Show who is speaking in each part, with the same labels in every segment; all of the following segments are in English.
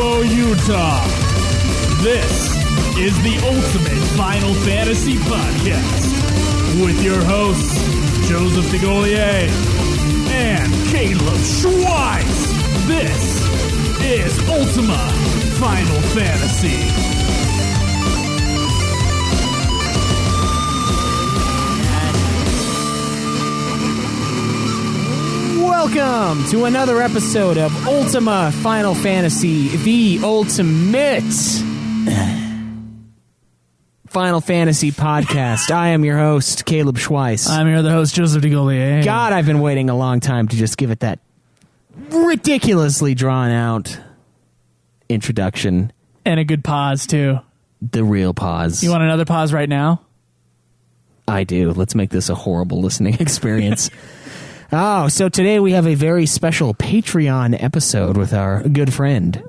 Speaker 1: Provo, Utah. This is the Ultimate Final Fantasy Podcast with your hosts, Joseph DeGolier and Caleb Schweiss. This is Ultima Final Fantasy.
Speaker 2: Welcome to another episode of Ultima Final Fantasy, the Ultimate Final Fantasy Podcast. I am your host, Caleb Schweiss.
Speaker 3: I'm your other host, Joseph DeGolier.
Speaker 2: God, I've been waiting a long time to just give it that ridiculously drawn-out introduction.
Speaker 3: And a good pause, too.
Speaker 2: The real pause.
Speaker 3: You want another pause right now?
Speaker 2: I do. Let's make this a horrible listening experience. Oh, so today we have a very special Patreon episode with our good friend,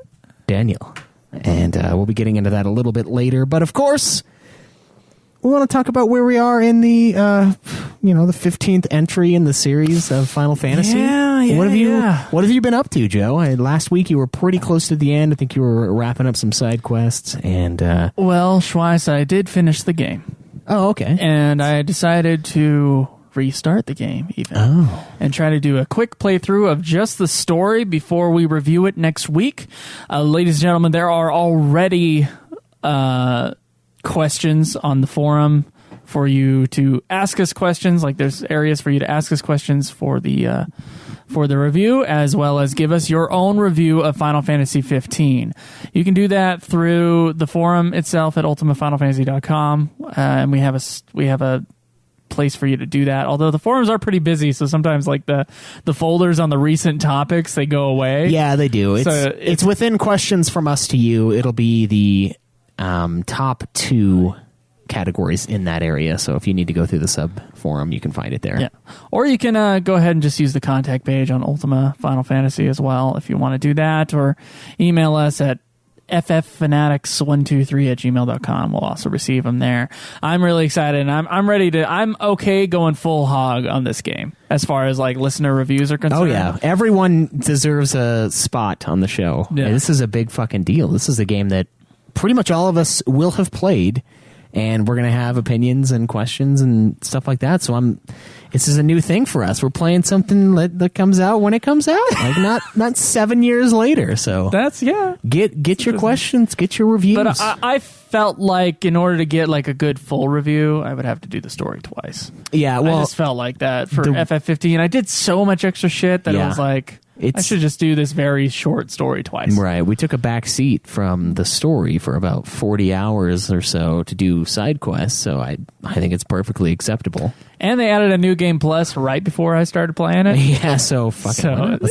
Speaker 2: Daniel. And we'll be getting into that a little bit later. But of course, we want to talk about where we are in the, the 15th entry in the series of Final Fantasy. What have you been up to, Joe? Last week you were pretty close to the end. I think you were wrapping up some side quests. And
Speaker 3: well, Schweiss, I did finish the game.
Speaker 2: Oh, okay.
Speaker 3: And I decided to restart the game even and try to do a quick playthrough of just the story before we review it next week. Ladies and gentlemen, there are already questions on the forum for you to ask us questions. Like, there's areas for you to ask us questions for the review, as well as give us your own review of Final Fantasy 15. You can do that through the forum itself at ultimatefinalfantasy.com, and we have a place for you to do that, although the forums are pretty busy, so sometimes like the folders on the recent topics, they go away.
Speaker 2: Yeah, they do. It's within questions from us to you. It'll be the top 2 categories in that area, so if you need to go through the sub forum, you can find it there. Yeah,
Speaker 3: or you can go ahead and just use the contact page on Ultima Final Fantasy as well if you want to do that, or email us at fffanatics123@gmail.com. We'll also receive them there. I'm really excited, and I'm ready to. I'm okay going full hog on this game as far as like listener reviews are concerned.
Speaker 2: Oh yeah, everyone deserves a spot on the show. Yeah. This is a big fucking deal. This is a game that pretty much all of us will have played, and we're gonna have opinions and questions and stuff like that. So this is a new thing for us. We're playing something that comes out when it comes out, like not 7 years later. So
Speaker 3: that's
Speaker 2: Get your questions, get your reviews.
Speaker 3: But I felt like in order to get like a good full review, I would have to do the story twice.
Speaker 2: Yeah, well,
Speaker 3: I just felt like that for FF15. I did so much extra shit that I was like, I should just do this very short story twice.
Speaker 2: Right. We took a back seat from the story for about 40 hours or so to do side quests, so I think it's perfectly acceptable.
Speaker 3: And they added a new game plus right before I started playing it.
Speaker 2: Yeah, so let's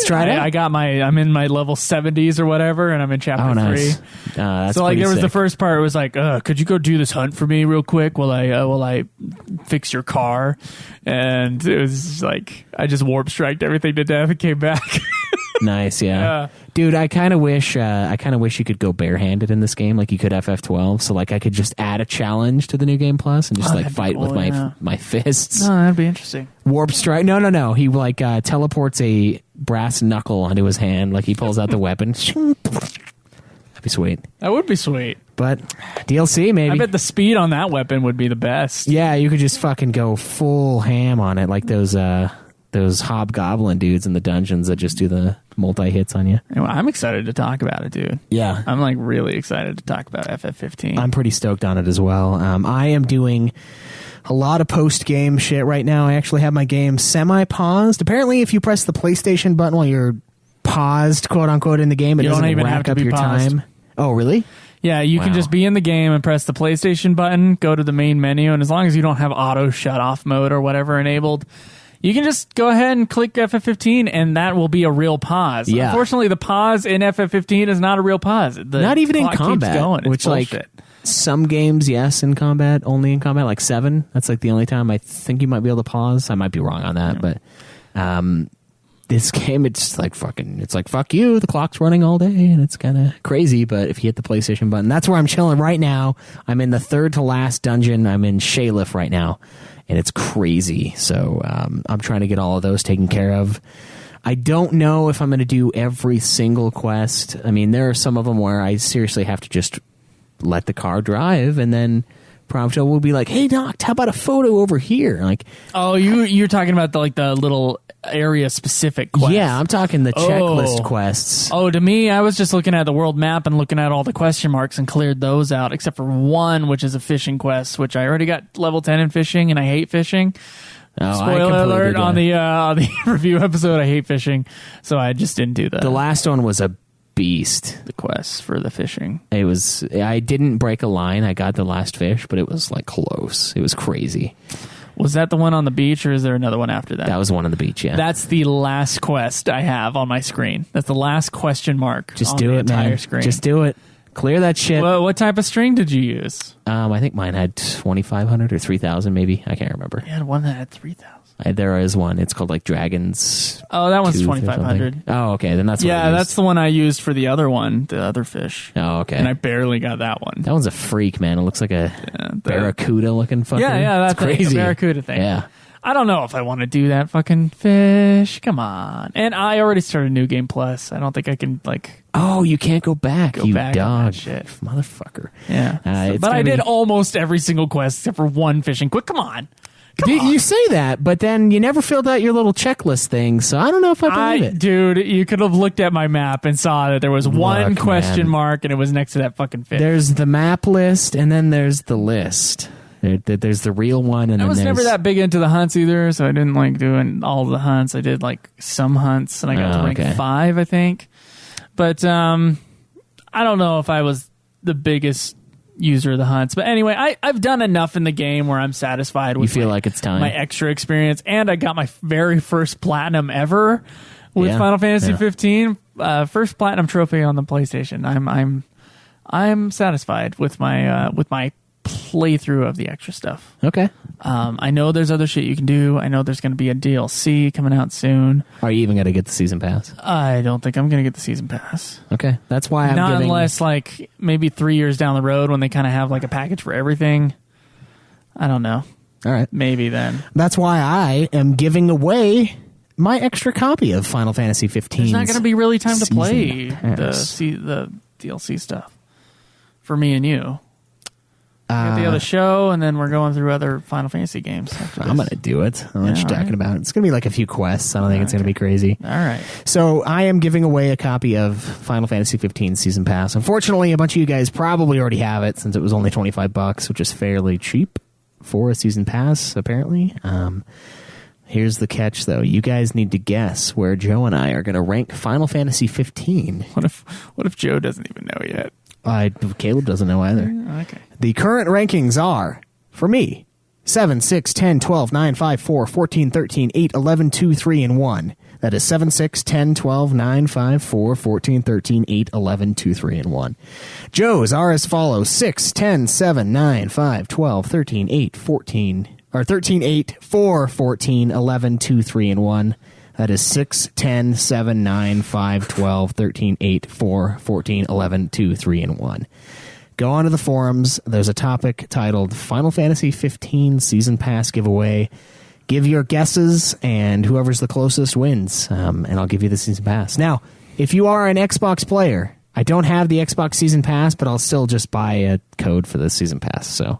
Speaker 2: try it out.
Speaker 3: I'm in my level 70s or whatever, and I'm in chapter 3.
Speaker 2: That's
Speaker 3: so like there was
Speaker 2: sick.
Speaker 3: the first part, it was like, could you go do this hunt for me real quick while I fix your car? And it was like I just warp striked everything to death and came back.
Speaker 2: Nice, yeah. Dude, I kind of wish you could go barehanded in this game, like you could FF12. So like I could just add a challenge to the new game plus and just fight with my fists.
Speaker 3: Oh, that'd be interesting.
Speaker 2: Warp strike? No. He like teleports a brass knuckle onto his hand, like he pulls out the weapon. That'd be sweet.
Speaker 3: That would be sweet.
Speaker 2: But DLC maybe.
Speaker 3: I bet the speed on that weapon would be the best.
Speaker 2: Yeah, you could just fucking go full ham on it, like those hobgoblin dudes in the dungeons that just do the multi-hits on you.
Speaker 3: Anyway, I'm excited to talk about it, dude.
Speaker 2: Yeah.
Speaker 3: I'm like really excited to talk about FF15.
Speaker 2: I'm pretty stoked on it as well. I am doing a lot of post-game shit right now. I actually have my game semi-paused. Apparently, if you press the PlayStation button while you're paused, quote-unquote, in the game, it doesn't rack up your time. Oh, really?
Speaker 3: Yeah, you can just be in the game and press the PlayStation button, go to the main menu, and as long as you don't have auto shut-off mode or whatever enabled, you can just go ahead and click FF15, and that will be a real pause.
Speaker 2: Yeah.
Speaker 3: Unfortunately, the pause in FF15 is not a real pause.
Speaker 2: Not even in combat,
Speaker 3: going.
Speaker 2: Which like some games, yes, in combat, only in combat, like 7. That's like the only time I think you might be able to pause. I might be wrong on that, but this game, it's like fuck you. The clock's running all day, and it's kind of crazy. But if you hit the PlayStation button, that's where I'm chilling right now. I'm in the third to last dungeon. I'm in Shalif right now, and it's crazy. So I'm trying to get all of those taken care of. I don't know if I'm going to do every single quest. I mean, there are some of them where I seriously have to just let the car drive, and then Prompto will be like, "Hey, Doc, how about a photo over here?" Like,
Speaker 3: oh, you're talking about the little area specific quests.
Speaker 2: Yeah, I'm talking the checklist quests.
Speaker 3: Oh, to me, I was just looking at the world map and looking at all the question marks and cleared those out, except for one, which is a fishing quest, which I already got level 10 in fishing, and I hate fishing.
Speaker 2: Oh,
Speaker 3: Spoiler alert on the review episode, I hate fishing, so I just didn't do that.
Speaker 2: The last one was a beast.
Speaker 3: The quest for the fishing.
Speaker 2: I didn't break a line. I got the last fish, but it was like close. It was crazy.
Speaker 3: Was that the one on the beach, or is there another one after that?
Speaker 2: That was the one on the beach, yeah.
Speaker 3: That's the last quest I have on my screen. That's the last question mark.
Speaker 2: Just
Speaker 3: on
Speaker 2: do
Speaker 3: the
Speaker 2: it,
Speaker 3: entire
Speaker 2: man.
Speaker 3: Screen.
Speaker 2: Just do it. Clear that shit.
Speaker 3: Well, what type of string did you use?
Speaker 2: I think mine had 2,500 or 3,000, maybe. I can't remember.
Speaker 3: You had one that had 3,000.
Speaker 2: There is one. It's called like Dragon's.
Speaker 3: Oh, that one's
Speaker 2: Tooth or
Speaker 3: 2,500.
Speaker 2: something. Oh, okay. Then that's what
Speaker 3: yeah. That's the one I used for the other one, the other fish.
Speaker 2: Oh, okay.
Speaker 3: And I barely got that one.
Speaker 2: That one's a freak, man. It looks like a barracuda looking fucker.
Speaker 3: Yeah, that's
Speaker 2: crazy.
Speaker 3: The barracuda thing.
Speaker 2: Yeah.
Speaker 3: I don't know if I want to do that fucking fish. Come on. And I already started New Game Plus. I don't think I can
Speaker 2: Oh, you can't go back.
Speaker 3: Go
Speaker 2: you
Speaker 3: back on
Speaker 2: dog.
Speaker 3: that shit.
Speaker 2: Motherfucker.
Speaker 3: Yeah. But I did almost every single quest except for one fishing. Quick, come on.
Speaker 2: You say that, but then you never filled out your little checklist thing, so I don't know if I believe it.
Speaker 3: Dude, you could have looked at my map and saw that there was one question mark, and it was next to that fucking fish.
Speaker 2: There's the map list, and then there's the list. There's the real one, and
Speaker 3: I was never that big into the hunts either, so I didn't like doing all the hunts. I did some hunts, and I got to rank 5, I think. But I don't know if I was the biggest user of the hunts, but anyway, I've done enough in the game where I'm satisfied with
Speaker 2: like it's time.
Speaker 3: My extra experience, and I got my very first platinum ever with Final Fantasy 15, first platinum trophy on the PlayStation. I'm satisfied with my playthrough of the extra stuff.
Speaker 2: Okay.
Speaker 3: I know there's other shit you can do. I know there's going to be a DLC coming out soon.
Speaker 2: Are you even going to get the season pass?
Speaker 3: I don't think I'm going to get the season pass.
Speaker 2: Okay, that's why I'm
Speaker 3: not unless maybe 3 years down the road when they kind of have a package for everything. I don't know.
Speaker 2: All right,
Speaker 3: maybe then.
Speaker 2: That's why I am giving away my extra copy of Final Fantasy 15.
Speaker 3: There's not going to be really time to play the DLC stuff for me and you. We got the other show, and then we're going through other Final Fantasy games.
Speaker 2: I'm going to do it. I know what you're talking about. It's going to be a few quests. I don't think it's going to be crazy.
Speaker 3: All right.
Speaker 2: So I am giving away a copy of Final Fantasy 15 Season Pass. Unfortunately, a bunch of you guys probably already have it since it was only $25, which is fairly cheap for a Season Pass, apparently. Here's the catch, though. You guys need to guess where Joe and I are going to rank Final Fantasy 15.
Speaker 3: What if Joe doesn't even know yet?
Speaker 2: Caleb doesn't know either.
Speaker 3: Okay.
Speaker 2: The current rankings are, for me, 7, 6, 10, 12, 9, 5, 4, 14, 13, 8, 11, 2, 3, and 1. That is 7, 6, 10, 12, 9, 5, 4, 14, 13, 8, 11, 2, 3, and 1. Joe's are as follows: 6, 10, 7, 9, 5, 12, 13, 8, 14, or 13, 8, 4, 14, 11, 2, 3, and 1. That is 6, 10, 7, 9, 5, 12, 13, 8, 4, 14, 11, 2, 3, and 1. Go onto the forums. There's a topic titled Final Fantasy 15 Season Pass Giveaway. Give your guesses, and whoever's the closest wins. And I'll give you the Season Pass. Now, if you are an Xbox player, I don't have the Xbox Season Pass, but I'll still just buy a code for the Season Pass. So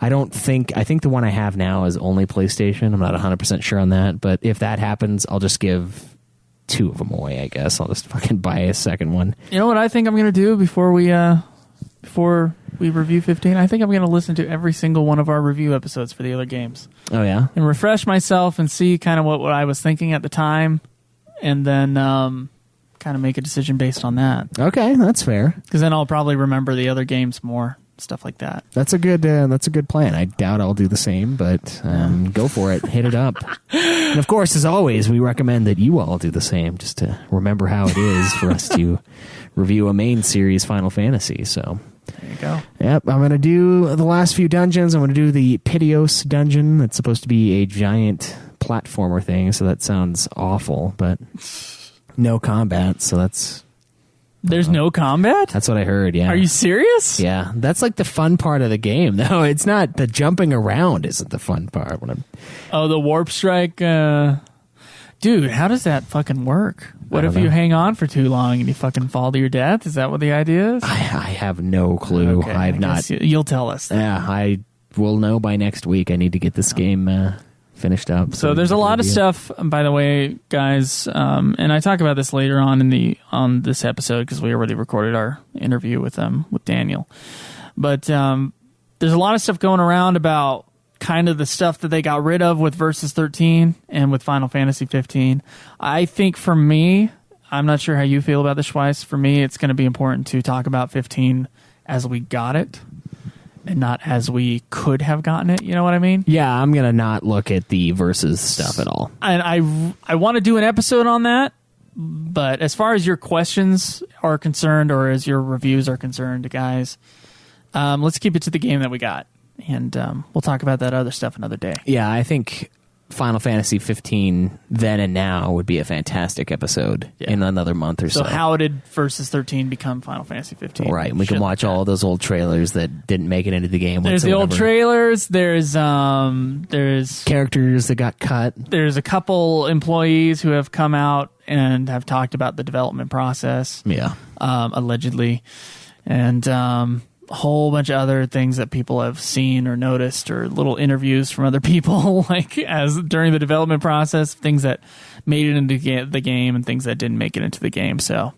Speaker 2: I think the one I have now is only PlayStation. I'm not 100% sure on that, but if that happens, I'll just give 2 of them away, I guess. I'll just fucking buy a second one.
Speaker 3: You know what I think I'm going to do before we review 15? I think I'm going to listen to every single one of our review episodes for the other games.
Speaker 2: Oh, yeah?
Speaker 3: And refresh myself and see kind of what I was thinking at the time, and then kind of make a decision based on that.
Speaker 2: Okay, that's fair.
Speaker 3: Because then I'll probably remember the other games more. Stuff like that.
Speaker 2: That's a good plan. I doubt I'll do the same, but go for it. Hit it up. And of course, as always, we recommend that you all do the same, just to remember how it is for us to review a main series Final Fantasy. So
Speaker 3: there you go.
Speaker 2: Yep, I'm going to do the last few dungeons. I'm going to do the Piteos dungeon. That's supposed to be a giant platformer thing, so that sounds awful, but no combat, so that's...
Speaker 3: There's no combat?
Speaker 2: That's what I heard, yeah.
Speaker 3: Are you serious?
Speaker 2: Yeah. That's the fun part of the game, though. It's not the jumping around isn't the fun part.
Speaker 3: The warp strike. Dude, how does that fucking work? What if you hang on for too long and you fucking fall to your death? Is that what the idea is?
Speaker 2: I have no clue.
Speaker 3: Okay,
Speaker 2: I've not.
Speaker 3: You'll tell us.
Speaker 2: Yeah, I will know by next week. I need to get this game finished up.
Speaker 3: So there's a lot of stuff, by the way, guys, and I talk about this later on this episode because we already recorded our interview with Daniel. But there's a lot of stuff going around about kind of the stuff that they got rid of with Versus 13 and with Final Fantasy 15. I think for me, I'm not sure how you feel about this, Schweiss. For me, it's going to be important to talk about 15 as we got it and not as we could have gotten it. You know what I mean?
Speaker 2: Yeah, I'm going to not look at the Versus stuff at all.
Speaker 3: And I want to do an episode on that, but as far as your questions are concerned or as your reviews are concerned, guys, let's keep it to the game that we got. And we'll talk about that other stuff another day.
Speaker 2: Yeah, I think Final Fantasy 15 then and now would be a fantastic episode in another month or so.
Speaker 3: So how did Versus 13 become Final Fantasy 15?
Speaker 2: Right, and we can watch all those old trailers that didn't make it into the game.
Speaker 3: There's the old trailers. There's
Speaker 2: characters that got cut.
Speaker 3: There's a couple employees who have come out and have talked about the development process.
Speaker 2: Yeah,
Speaker 3: allegedly, and a whole bunch of other things that people have seen or noticed, or little interviews from other people, like as during the development process, things that made it into the game and things that didn't make it into the game. So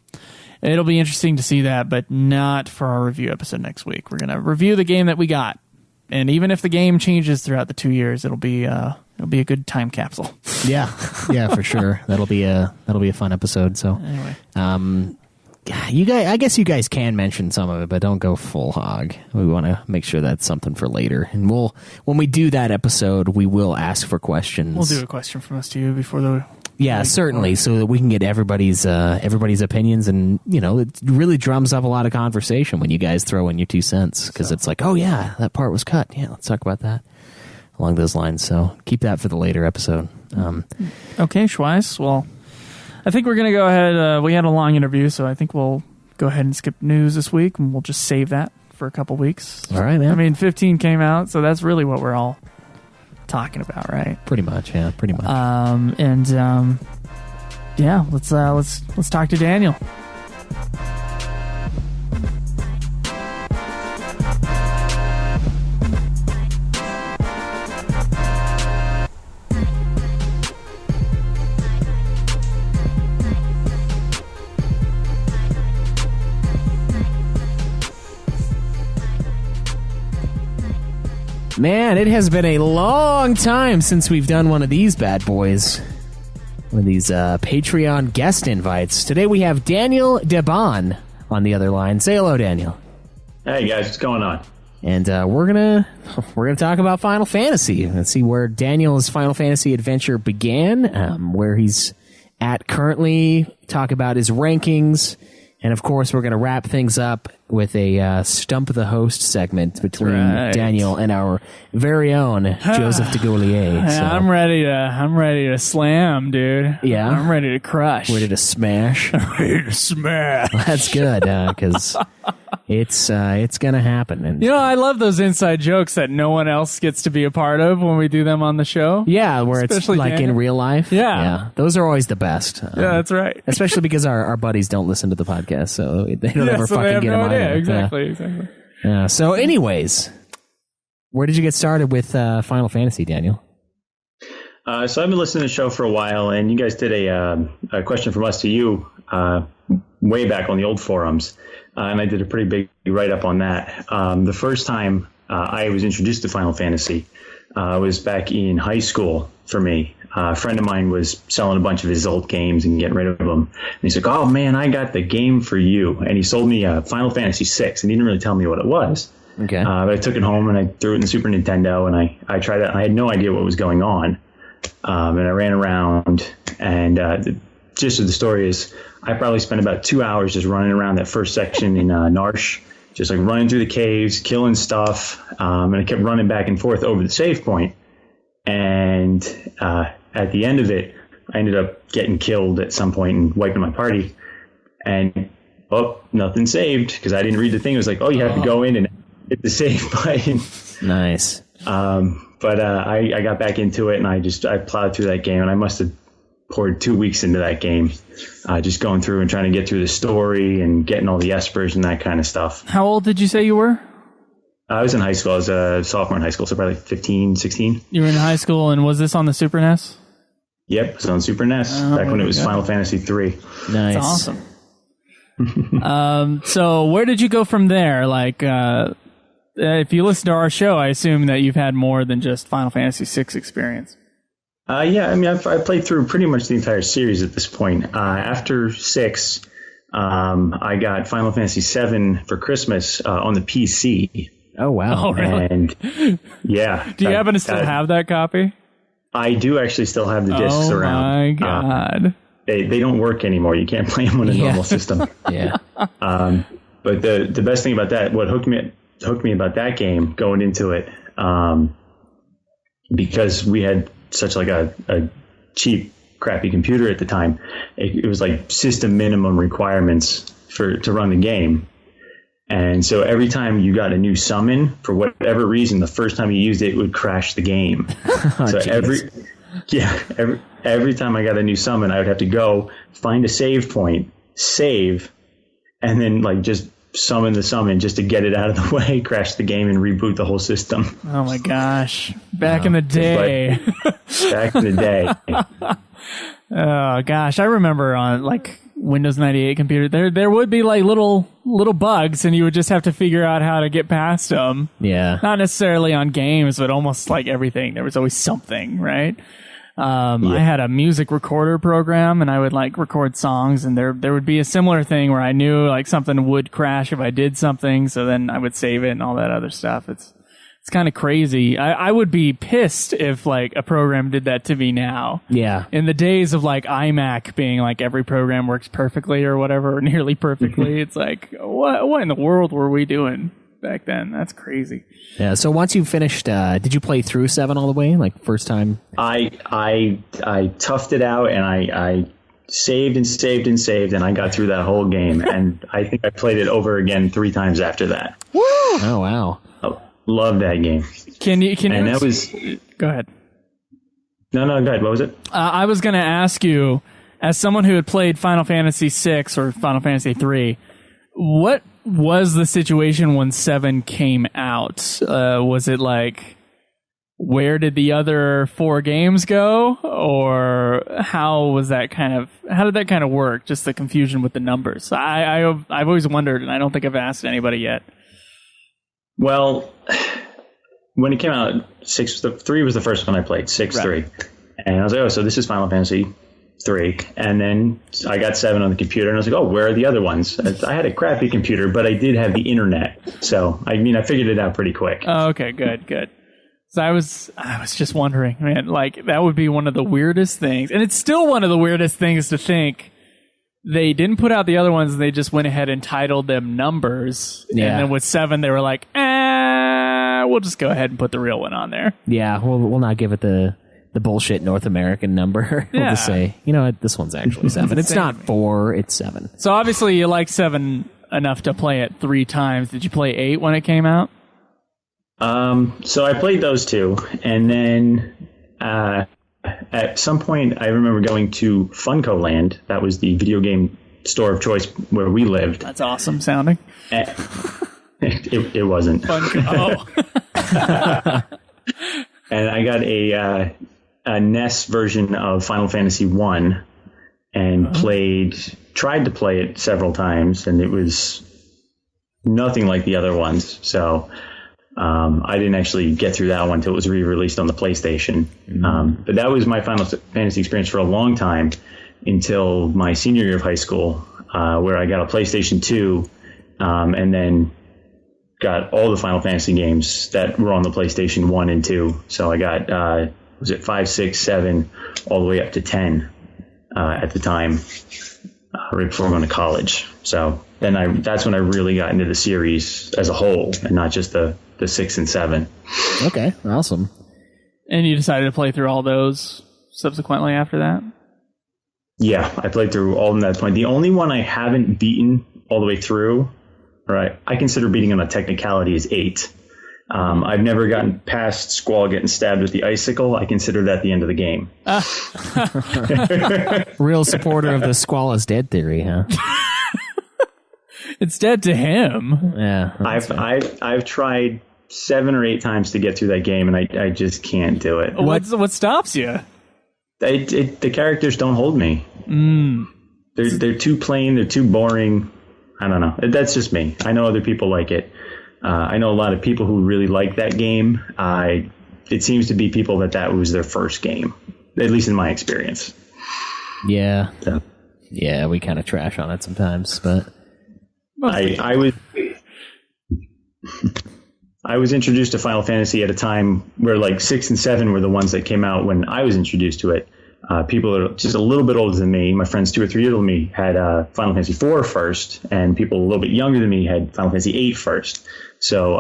Speaker 3: it'll be interesting to see that, but not for our review episode next week. We're going to review the game that we got. And even if the game changes throughout the 2 years, it'll be a good time capsule.
Speaker 2: Yeah, for sure. That'll be a fun episode. So
Speaker 3: anyway,
Speaker 2: you guys, I guess you guys can mention some of it, but don't go full hog. We want to make sure that's something for later. And when we do that episode, we will ask for questions.
Speaker 3: We'll do a question from us to you before the.
Speaker 2: Yeah, certainly, so that we can get everybody's opinions, and it really drums up a lot of conversation when you guys throw in your 2 cents, because it's like, oh yeah, that part was cut. Yeah, let's talk about that along those lines. So keep that for the later episode.
Speaker 3: Okay, Schweiss. Well, I think we're going to go ahead. We had a long interview, so I think we'll go ahead and skip news this week, and we'll just save that for a couple weeks.
Speaker 2: All right, man.
Speaker 3: I mean, 15 came out, so that's really what we're all talking about, right?
Speaker 2: Pretty much, yeah. Pretty much.
Speaker 3: Yeah. Let's talk to Daniel.
Speaker 2: Man, it has been a long time since we've done one of these bad boys. One of these Patreon guest invites. Today we have Daniel Deban on the other line. Say hello, Daniel.
Speaker 4: Hey guys, what's going on?
Speaker 2: And we're gonna talk about Final Fantasy. Let's see where Daniel's Final Fantasy adventure began, where he's at currently. Talk about his rankings. And, of course, we're going to wrap things up with a Stump the Host segment between Daniel and our very own Joseph DeGaulier. So.
Speaker 3: I'm ready to slam, dude.
Speaker 2: Yeah?
Speaker 3: I'm ready to crush.
Speaker 2: Ready to smash?
Speaker 3: Ready to smash.
Speaker 2: Well, that's good, because it's going to happen. And
Speaker 3: I love those inside jokes that no one else gets to be a part of when we do them on the show.
Speaker 2: Yeah, where especially it's like Daniel. In real life.
Speaker 3: Yeah.
Speaker 2: Those are always the best.
Speaker 3: Yeah, that's right.
Speaker 2: Especially because our buddies don't listen to the podcast, so they don't ever fucking get them either.
Speaker 3: Exactly.
Speaker 2: Yeah. So anyways, where did you get started with Final Fantasy, Daniel?
Speaker 4: So I've been listening to the show for a while, and you guys did a question from us to you way back on the old forums, and I did a pretty big write-up on that. The first time I was introduced to Final Fantasy was back in high school for me. A friend of mine was selling a bunch of his old games and getting rid of them. And he's like, oh, man, I got the game for you. And he sold me Final Fantasy VI, and he didn't really tell me what it was.
Speaker 2: Okay.
Speaker 4: But I took it home, and I threw it in the Super Nintendo, and I tried it. I had no idea what was going on. And I ran around, and the gist of the story is I probably spent about 2 hours just running around that first section in Narsh, just like running through the caves, killing stuff. And I kept running back and forth over the save point. And at the end of it, I ended up getting killed at some point and wiping my party. And, nothing saved because I didn't read the thing. It was like, you have to go in and hit the save button.
Speaker 2: Nice.
Speaker 4: But I got back into it, and I plowed through that game, and I must have poured 2 weeks into that game, just going through and trying to get through the story and getting all the espers and that kind of stuff.
Speaker 3: How old did you say you were?
Speaker 4: I was in high school. I was a sophomore in high school, so probably 15, 16.
Speaker 3: You were in high school, and was this on the Super NES?
Speaker 4: Yep, it was on Super NES back when it was Final Fantasy III.
Speaker 2: Nice.
Speaker 3: That's awesome. So where did you go from there? Like, if you listen to our show, I assume that you've had more than just Final Fantasy VI experience.
Speaker 4: Yeah, I mean, I played through pretty much the entire series at this point. After 6, I got Final Fantasy VII for Christmas on the PC.
Speaker 2: Oh, wow.
Speaker 3: Oh, really?
Speaker 4: And yeah.
Speaker 3: Do you happen to still have that copy?
Speaker 4: I do actually still have the discs around.
Speaker 3: Oh, my God.
Speaker 4: They don't work anymore. You can't play them on a normal system.
Speaker 2: Yeah.
Speaker 4: But the best thing about that, what hooked me about that game going into it, because we had such like a cheap, crappy computer at the time, it was like system minimum requirements to run the game. And so every time you got a new summon, for whatever reason, the first time you used it, it would crash the game. So every time I got a new summon, I would have to go find a save point, save, and then like just summon the summon just to get it out of the way, crash the game, and reboot the whole system.
Speaker 3: Oh my gosh. Back in the day.
Speaker 4: Back in the day.
Speaker 3: Oh gosh. I remember on like Windows 98 computer, there would be like little bugs, and you would just have to figure out how to get past them.
Speaker 2: Yeah.
Speaker 3: Not necessarily on games, but almost like everything. There was always something, right? I had a music recorder program, and I would like record songs, and there would be a similar thing where I knew like something would crash if I did something, so then I would save it and all that other stuff. It's kind of crazy. I would be pissed if like a program did that to me now.
Speaker 2: Yeah.
Speaker 3: In the days of like iMac being like every program works perfectly or whatever, or nearly perfectly, it's like what in the world were we doing back then? That's crazy.
Speaker 2: Yeah. So once you finished, did you play through 7 all the way? Like first time?
Speaker 4: I toughed it out, and I saved and saved and saved, and I got through that whole game. And I think I played it over again 3 times after that.
Speaker 3: Woo!
Speaker 2: Oh, wow.
Speaker 4: Love that game.
Speaker 3: Can you?
Speaker 4: And that was.
Speaker 3: Go ahead.
Speaker 4: No, go ahead. What was it?
Speaker 3: I was going to ask you, as someone who had played Final Fantasy VI or Final Fantasy III, what was the situation when 7 came out? Was it like, where did the other 4 games go, or how did that kind of work? Just the confusion with the numbers. I've always wondered, and I don't think I've asked anybody yet.
Speaker 4: Well, when it came out, 3 was the first one I played, 6,
Speaker 3: Right.
Speaker 4: 3. And I was like, oh, so this is Final Fantasy 3. And then I got 7 on the computer, and I was like, oh, where are the other ones? I had a crappy computer, but I did have the internet. So, I mean, I figured it out pretty quick.
Speaker 3: Oh, okay, good. So I was just wondering, man, like that would be one of the weirdest things. And it's still one of the weirdest things to think they didn't put out the other ones. They just went ahead and titled them numbers.
Speaker 2: Yeah.
Speaker 3: And then with 7, they were like, we'll just go ahead and put the real one on there.
Speaker 2: Yeah. We'll not give it the bullshit North American number. We'll just say, you know what, this one's actually 7. It's not 4, it's 7.
Speaker 3: So obviously you liked 7 enough to play it 3 times. Did you play 8 when it came out?
Speaker 4: So I played those 2, and then at some point I remember going to Funko Land. That was the video game store of choice where we lived.
Speaker 3: That's awesome sounding.
Speaker 4: It wasn't.
Speaker 3: Funko. Oh.
Speaker 4: And I got a NES version of Final Fantasy I, and tried to play it several times, and it was nothing like the other ones. So I didn't actually get through that one until it was re-released on the PlayStation. But that was my Final Fantasy experience for a long time, until my senior year of high school, where I got a PlayStation 2, and then got all the Final Fantasy games that were on the PlayStation 1 and 2. So I got, was it 5, 6, 7, all the way up to 10 at the time, right before going to college. So then that's when I really got into the series as a whole, and not just the 6 and 7.
Speaker 2: Okay, awesome.
Speaker 3: And you decided to play through all those subsequently after that?
Speaker 4: Yeah, I played through all of them at that point. The only one I haven't beaten all the way through, or I consider beating on a technicality, is 8. I've never gotten past Squall getting stabbed with the icicle. I consider that the end of the game.
Speaker 2: Real supporter of the Squall is dead theory, huh?
Speaker 3: It's dead to him.
Speaker 2: Yeah.
Speaker 4: I've tried 7 or 8 times to get through that game, and I just can't do it.
Speaker 3: What stops you?
Speaker 4: The characters don't hold me. They're too plain. They're too boring. I don't know. That's just me. I know other people like it. I know a lot of people who really like that game. It seems to be people that was their first game, at least in my experience.
Speaker 2: Yeah.
Speaker 4: So.
Speaker 2: Yeah, we kind of trash on it sometimes, but
Speaker 4: I was introduced to Final Fantasy at a time where like 6 and 7 were the ones that came out when I was introduced to it. People that are just a little bit older than me, my friends 2 or 3 years older than me, had Final Fantasy IV first, and people a little bit younger than me had Final Fantasy VIII first. So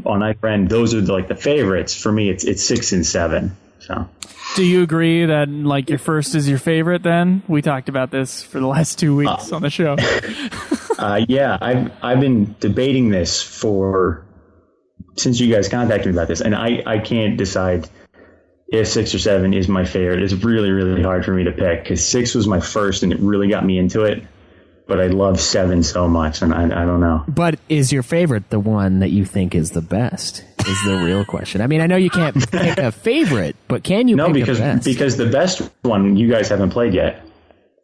Speaker 4: on my friend, those are the favorites. For me, it's 6 and 7. So.
Speaker 3: Do you agree that like your first is your favorite? Then we talked about this for the last 2 weeks on the show.
Speaker 4: Yeah, I've been debating this since you guys contacted me about this, and I can't decide if 6 or 7 is my favorite. It's really, really hard for me to pick because 6 was my first and it really got me into it. But I love 7 so much, and I don't know.
Speaker 2: But is your favorite the one that you think is the best? Is the real question. I mean, I know you can't pick a favorite, but can you pick the best?
Speaker 4: Because the best one you guys haven't played yet.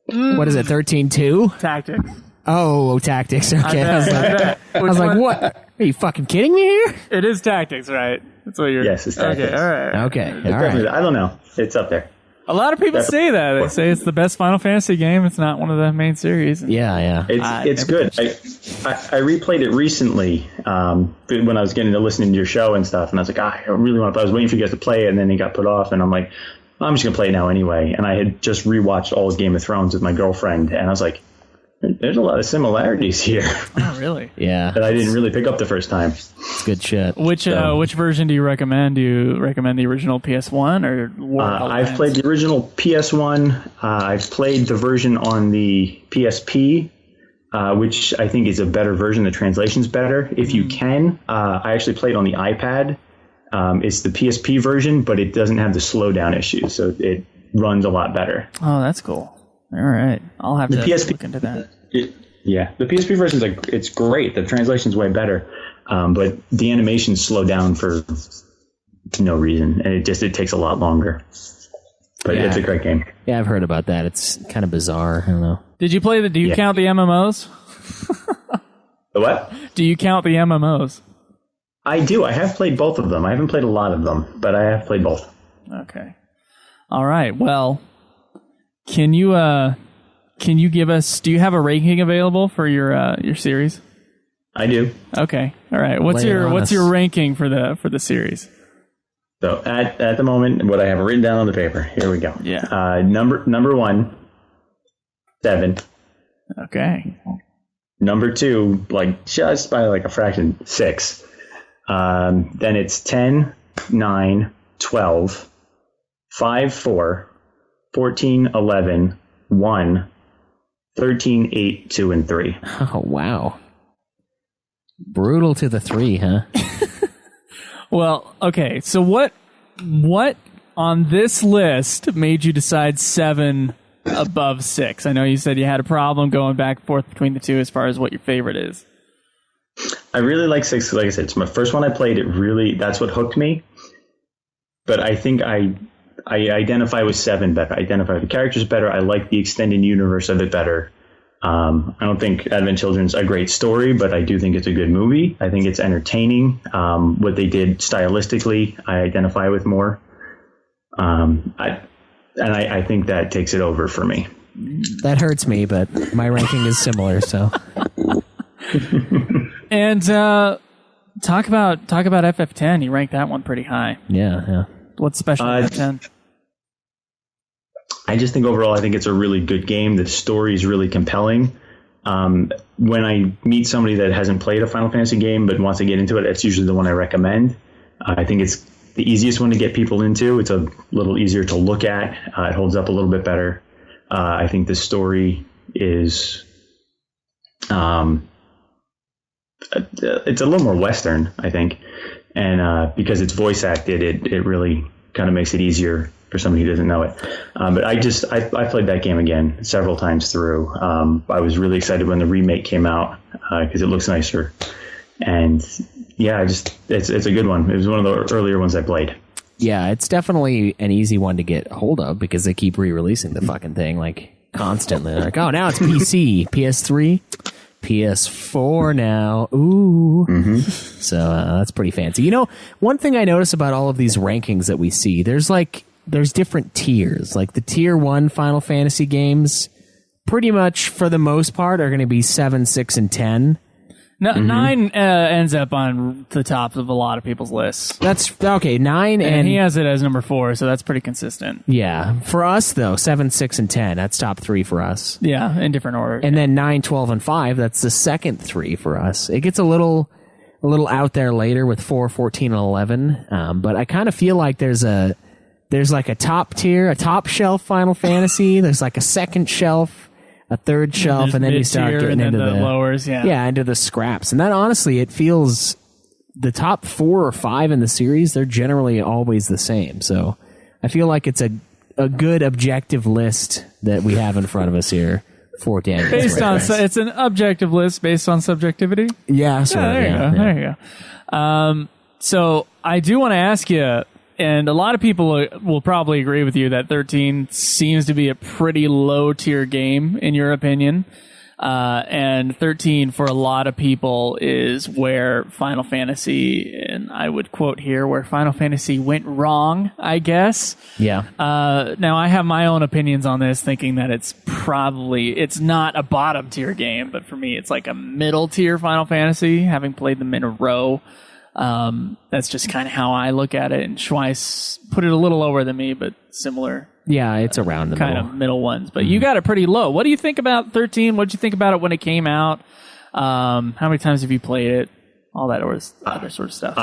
Speaker 2: What is it, 13-2?
Speaker 3: Tactics.
Speaker 2: Oh, Tactics. Okay. I was like, what? Are you fucking kidding me here?
Speaker 3: It is Tactics, right? That's what you're...
Speaker 4: Yes, it's Tactics.
Speaker 3: Okay, all right.
Speaker 2: Okay, all right.
Speaker 4: I don't know. It's up there.
Speaker 3: A lot of people say that. They say it's the best Final Fantasy game. It's not one of the main series.
Speaker 2: Yeah.
Speaker 4: It's good. I replayed it recently when I was getting to listening to your show and stuff, and I was like, I really want to play. I was waiting for you guys to play it, and then it got put off, and I'm like, I'm just going to play it now anyway. And I had just rewatched all of Game of Thrones with my girlfriend, and I was like, there's a lot of similarities here.
Speaker 3: Oh, really?
Speaker 2: Yeah.
Speaker 4: That I didn't really pick up the first time.
Speaker 2: It's good shit.
Speaker 3: Which version do you recommend? Do you recommend the original PS1 or
Speaker 4: I've played the original PS1. I've played the version on the PSP, which I think is a better version. The translation's better. If you can, I actually played on the iPad. It's the PSP version, but it doesn't have the slowdown issue, so it runs a lot better.
Speaker 3: Oh, that's cool. All right. I'll have to look into that.
Speaker 4: The PSP version's it's great. The translation's way better, but the animations slow down for no reason, and it takes a lot longer. But it's a great game.
Speaker 2: Yeah, I've heard about that. It's kind of bizarre. I don't know.
Speaker 3: Did you play do you count the MMOs?
Speaker 4: The what?
Speaker 3: Do you count the MMOs?
Speaker 4: I do. I have played both of them. I haven't played a lot of them, but I have played both.
Speaker 3: Okay. All right. Well, can you give us? Do you have a ranking available for your series?
Speaker 4: I do.
Speaker 3: Okay. All right. What's your ranking for the series?
Speaker 4: So at the moment, what I have written down on the paper. Here we go.
Speaker 3: Yeah.
Speaker 4: Number 1, 7.
Speaker 3: Okay.
Speaker 4: Number 2, just by a fraction, 6. Then it's 10, 9, 12, 5, 4, 14, 11, 1, 13, 8, 2, and 3.
Speaker 2: Oh, wow. Brutal to the 3, huh?
Speaker 3: Well, okay. So what on this list made you decide 7 above 6? I know you said you had a problem going back and forth between the two as far as what your favorite is.
Speaker 4: I really like 6. Like I said, it's my first one I played. That's what hooked me. But I think I identify with 7 better. I identify with the characters better. I like the extended universe of it better. I don't think Advent Children's a great story, but I do think it's a good movie. I think it's entertaining. What they did stylistically, I identify with more. I think that takes it over for me.
Speaker 2: That hurts me, but my ranking is similar. So,
Speaker 3: and talk about FF10. You ranked that one pretty high.
Speaker 2: Yeah.
Speaker 3: What's special about FF10?
Speaker 4: I just think overall, I think it's a really good game. The story is really compelling. When I meet somebody that hasn't played a Final Fantasy game but wants to get into it, it's usually the one I recommend. I think it's the easiest one to get people into. It's a little easier to look at. It holds up a little bit better. I think the story is it's a little more Western, I think, and because it's voice acted, it really kind of makes it easier for somebody who doesn't know it. But I played that game again several times through. I was really excited when the remake came out because it looks nicer, and yeah, it's a good one. It was one of the earlier ones I played.
Speaker 2: Yeah, it's definitely an easy one to get hold of because they keep re-releasing the fucking thing like constantly. Like, oh, now it's PC, PS3, PS4 now. Ooh. Mm-hmm. So that's pretty fancy. You know, one thing I notice about all of these rankings that we see, there's different tiers. Like the tier 1 Final Fantasy games, pretty much for the most part, are going to be 7, 6, and 10.
Speaker 3: No, 9 ends up on the top of a lot of people's lists.
Speaker 2: That's okay. 9
Speaker 3: and he has it as number 4, so that's pretty consistent.
Speaker 2: Yeah, for us though, 7, 6, and 10. That's top 3 for us.
Speaker 3: Yeah, in different order.
Speaker 2: And then 9, 12, and 5. That's the second 3 for us. It gets a little out there later with 4, 14, and 11. But I kind of feel like there's like a top tier, a top shelf Final Fantasy. There's like a second shelf, a third shelf, and then you start getting into the
Speaker 3: lowers,
Speaker 2: into the scraps. And that honestly, it feels the top 4 or 5 in the series, they're generally always the same. So I feel like it's a good objective list that we have in front of us here for Daniel.
Speaker 3: It's an objective list based on subjectivity.
Speaker 2: Yeah, sort of.
Speaker 3: There you go. So I do want to ask you. And a lot of people will probably agree with you that 13 seems to be a pretty low-tier game, in your opinion. And 13, for a lot of people, is where Final Fantasy, and I would quote here, where Final Fantasy went wrong, I guess.
Speaker 2: Yeah.
Speaker 3: Now, I have my own opinions on this, thinking that it's not a bottom-tier game, but for me, it's like a middle-tier Final Fantasy, having played them in a row. That's just kind of how I look at it, and Schweiss put it a little lower than me, but similar.
Speaker 2: Yeah, it's around the
Speaker 3: kind of middle ones. But you got it pretty low. What do you think about 13? What did you think about it when it came out? How many times have you played it? All that other sort of stuff.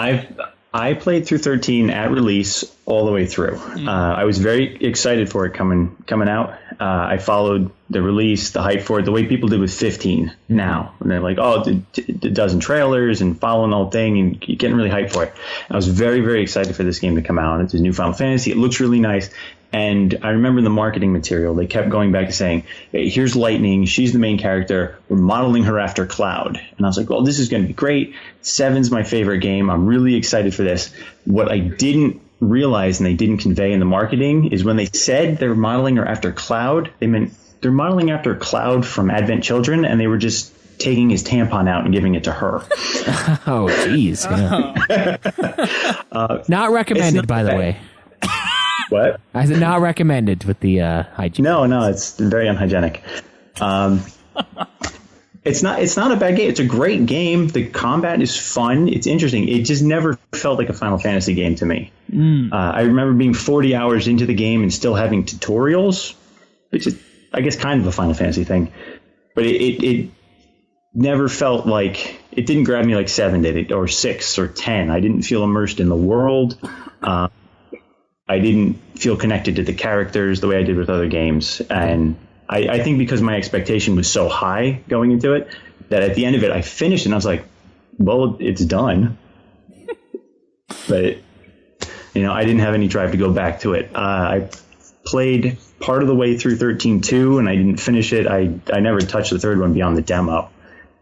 Speaker 4: I played through 13 at release all the way through. I was very excited for it coming out. I followed the release, the hype for it, the way people did with 15 now. And they're like, oh, a dozen trailers and following the whole thing and getting really hyped for it. I was very, very excited for this game to come out. It's a new Final Fantasy. It looks really nice. And I remember in the marketing material, they kept going back to saying, hey, here's Lightning. She's the main character. We're modeling her after Cloud. And I was like, well, this is going to be great. 7's my favorite game. I'm really excited for this. What I didn't realize and they didn't convey in the marketing is when they said they're modeling her after Cloud, they meant they're modeling after Cloud from Advent Children, and they were just taking his tampon out and giving it to her.
Speaker 2: Oh, jeez. Yeah. Not recommended, by the way.
Speaker 4: What?
Speaker 2: I said not recommended with the hygiene.
Speaker 4: No, it's very unhygienic. It's not a bad game. It's a great game. The combat is fun. It's interesting. It just never felt like a Final Fantasy game to me. I remember being 40 hours into the game and still having tutorials, which is, I guess, kind of a Final Fantasy thing. But it never felt like, it didn't grab me like 7 did, or 6 or 10. I didn't feel immersed in the world. I didn't feel connected to the characters the way I did with other games. And I think because my expectation was so high going into it, that at the end of it, I finished and I was like, well, it's done. But, I didn't have any drive to go back to it. I played part of the way through 13.2 and I didn't finish it. I never touched the third one beyond the demo.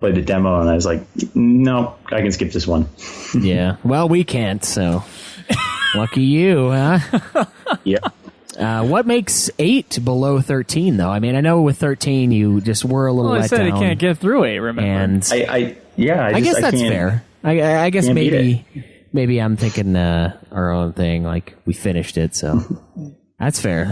Speaker 4: Played the demo and I was like, no, I can skip this one.
Speaker 2: Yeah. Well, we can't, so... Lucky you, huh?
Speaker 4: Yeah.
Speaker 2: What makes 8 below 13, though? I mean, I know with 13 you just were a little let down.
Speaker 3: I said he can't get through 8, remember?
Speaker 2: And
Speaker 4: I guess
Speaker 2: that's fair. I guess maybe I'm thinking our own thing, like we finished it, so... That's fair. 2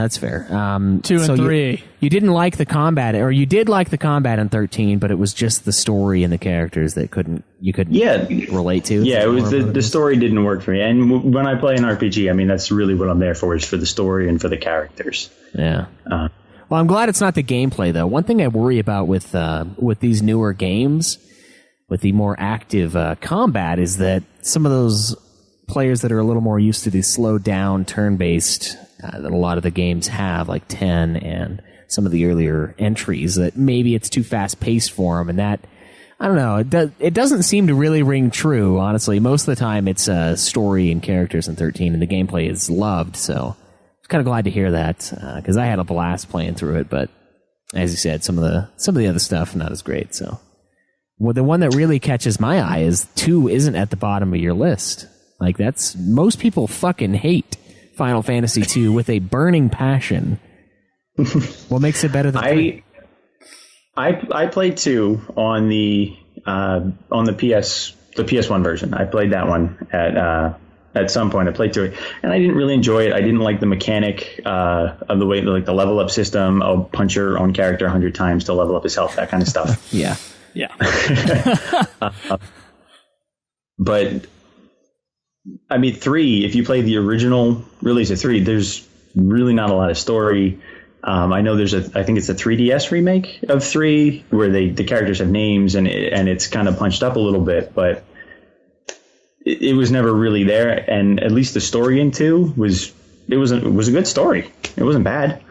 Speaker 2: and 3. You didn't like the combat, or you did like the combat in 13, but it was just the story and the characters that you couldn't relate to.
Speaker 4: Yeah, it was the story didn't work for me. And when I play an RPG, I mean, that's really what I'm there for, is for the story and for the characters.
Speaker 2: Yeah. Well, I'm glad it's not the gameplay, though. One thing I worry about with these newer games, with the more active combat, is that some of those players that are a little more used to the slowed down turn-based that a lot of the games have, like 10 and some of the earlier entries, that maybe it's too fast-paced for them, and that I don't know. It doesn't seem to really ring true, honestly. Most of the time, it's story and characters in 13, and the gameplay is loved. So I was kind of glad to hear that because I had a blast playing through it. But as you said, some of the other stuff not as great. So, well, the one that really catches my eye is 2 isn't at the bottom of your list. Like most people fucking hate Final Fantasy 2 with a burning passion. What makes it better than 3?
Speaker 4: I played 2 on the PS1 version. I played that one at some point. I played through it, and I didn't really enjoy it. I didn't like the mechanic of the way, like the level up system. I'll punch your own character 100 times to level up his health, that kind of stuff.
Speaker 2: Yeah.
Speaker 4: But I mean, 3. If you play the original release of 3, there's really not a lot of story. I know I think it's a 3DS remake of 3 where the characters have names and it's kind of punched up a little bit, but it was never really there. And at least the story in 2 was a good story. It wasn't bad.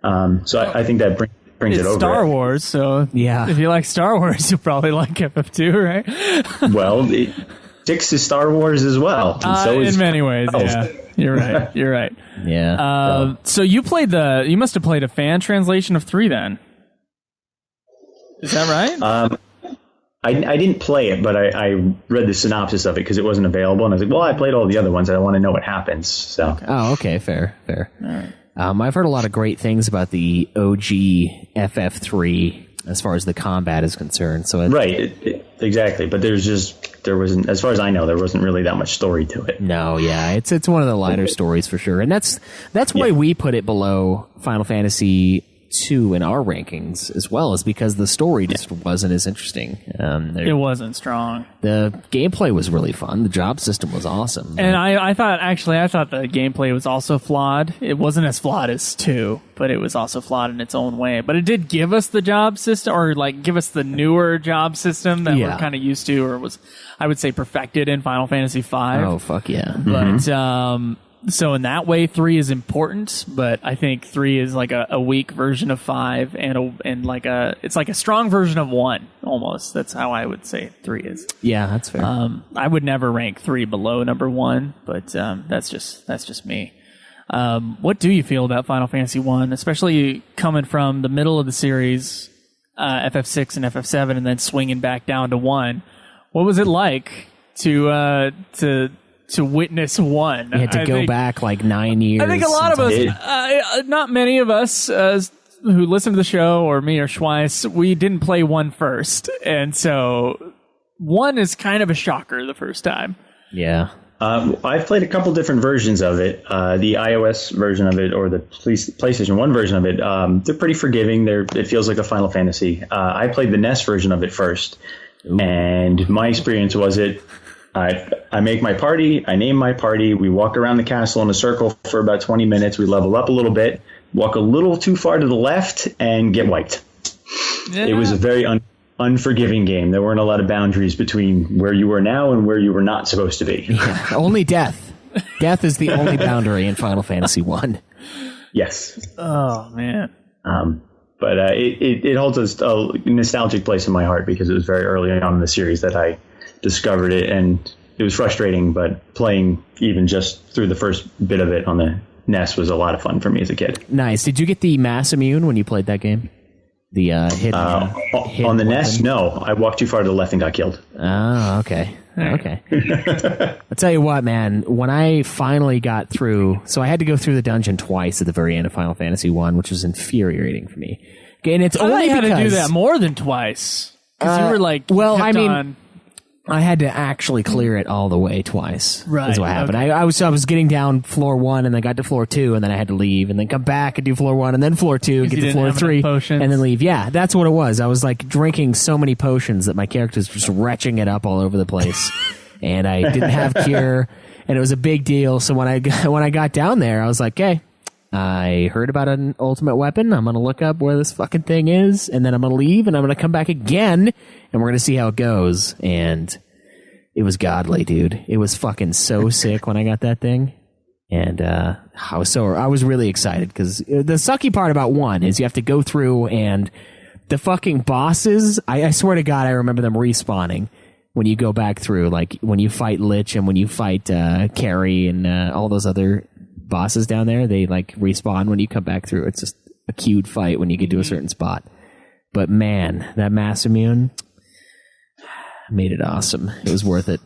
Speaker 4: So I think that brings it over.
Speaker 3: It's Star Wars, so
Speaker 2: yeah.
Speaker 3: If you like Star Wars, you'll probably like FF2, right?
Speaker 4: Well, 6 is Star Wars as well. And so
Speaker 3: in many ways, yeah. You're right.
Speaker 2: Yeah.
Speaker 3: So you must have played a fan translation of 3 then. Is that right?
Speaker 4: I didn't play it, but I read the synopsis of it because it wasn't available, and I was like, well, I played all the other ones. I want to know what happens. So.
Speaker 2: Okay. Oh, okay. Fair.
Speaker 3: All right.
Speaker 2: I've heard a lot of great things about the OG FF3 as far as the combat is concerned. So
Speaker 4: exactly. But there wasn't, as far as I know, there wasn't really that much story to it.
Speaker 2: No, yeah, it's one of the lighter stories for sure, and that's why we put it below Final Fantasy 2 in our rankings as well, is because the story just wasn't as interesting.
Speaker 3: It wasn't strong.
Speaker 2: The gameplay was really fun. The job system was awesome.
Speaker 3: And I thought the gameplay was also flawed. It wasn't as flawed as 2, but it was also flawed in its own way. But it did give us the job system, or like give us the newer job system that we're kind of used to, or was, I would say, perfected in Final Fantasy V.
Speaker 2: Oh, fuck yeah.
Speaker 3: But, so in that way, 3 is important, but I think 3 is like a weak version of 5, and it's like a strong version of 1 almost. That's how I would say 3 is.
Speaker 2: Yeah, that's fair.
Speaker 3: I would never rank 3 below number 1, but that's just me. What do you feel about Final Fantasy 1, especially coming from the middle of the series, FF6 and FF7, and then swinging back down to 1? What was it like to witness 1?
Speaker 2: You had to go back like 9 years.
Speaker 3: I think a lot of us, not many of us who listen to the show, or me or Schweiss, we didn't play 1 first. And so 1 is kind of a shocker the first time.
Speaker 2: Yeah.
Speaker 4: I've played a couple different versions of it. The iOS version of it, or the PlayStation 1 version of it, they're pretty forgiving. It feels like a Final Fantasy. I played the NES version of it first. Ooh. And my experience was I make my party, I name my party, we walk around the castle in a circle for about 20 minutes, we level up a little bit, walk a little too far to the left, and get wiped. Yeah. It was a very unforgiving game. There weren't a lot of boundaries between where you were now and where you were not supposed to be.
Speaker 2: Yeah, only death. Death is the only boundary in Final Fantasy 1.
Speaker 4: Yes.
Speaker 3: Oh, man.
Speaker 4: But it holds a nostalgic place in my heart because it was very early on in the series that I discovered it, and it was frustrating, but playing even just through the first bit of it on the NES was a lot of fun for me as a kid.
Speaker 2: Nice. Did you get the mass immune when you played that game? The hidden
Speaker 4: on the NES? No, I walked too far to the left and got killed.
Speaker 2: Oh, okay. Okay. I'll tell you what, man, when I finally got through, so I had to go through the dungeon twice at the very end of Final Fantasy 1, which was infuriating for me. Okay, and it's only
Speaker 3: you had
Speaker 2: because
Speaker 3: to do that more than twice. Because you were like,
Speaker 2: I had to actually clear it all the way twice.
Speaker 3: Right.
Speaker 2: Is what happened.
Speaker 3: Okay.
Speaker 2: I was getting down floor 1 and then got to floor 2 and then I had to leave and then come back and do floor 1 and then floor 2 and get to floor 3 and then leave. Yeah, that's what it was. I was like drinking so many potions that my character's just retching it up all over the place. And I didn't have cure and it was a big deal. So when I got down there, I was like, okay, I heard about an ultimate weapon. I'm going to look up where this fucking thing is, and then I'm going to leave, and I'm going to come back again, and we're going to see how it goes. And it was godly, dude. It was fucking so sick when I got that thing. And I was really excited, because the sucky part about 1 is you have to go through and the fucking bosses, I swear to God, I remember them respawning when you go back through, like when you fight Lich and when you fight Carrie and all those other bosses down there, they like respawn when you come back through. It's just a queued fight when you get to a certain spot. But man, that mass immune made it awesome. It was worth it.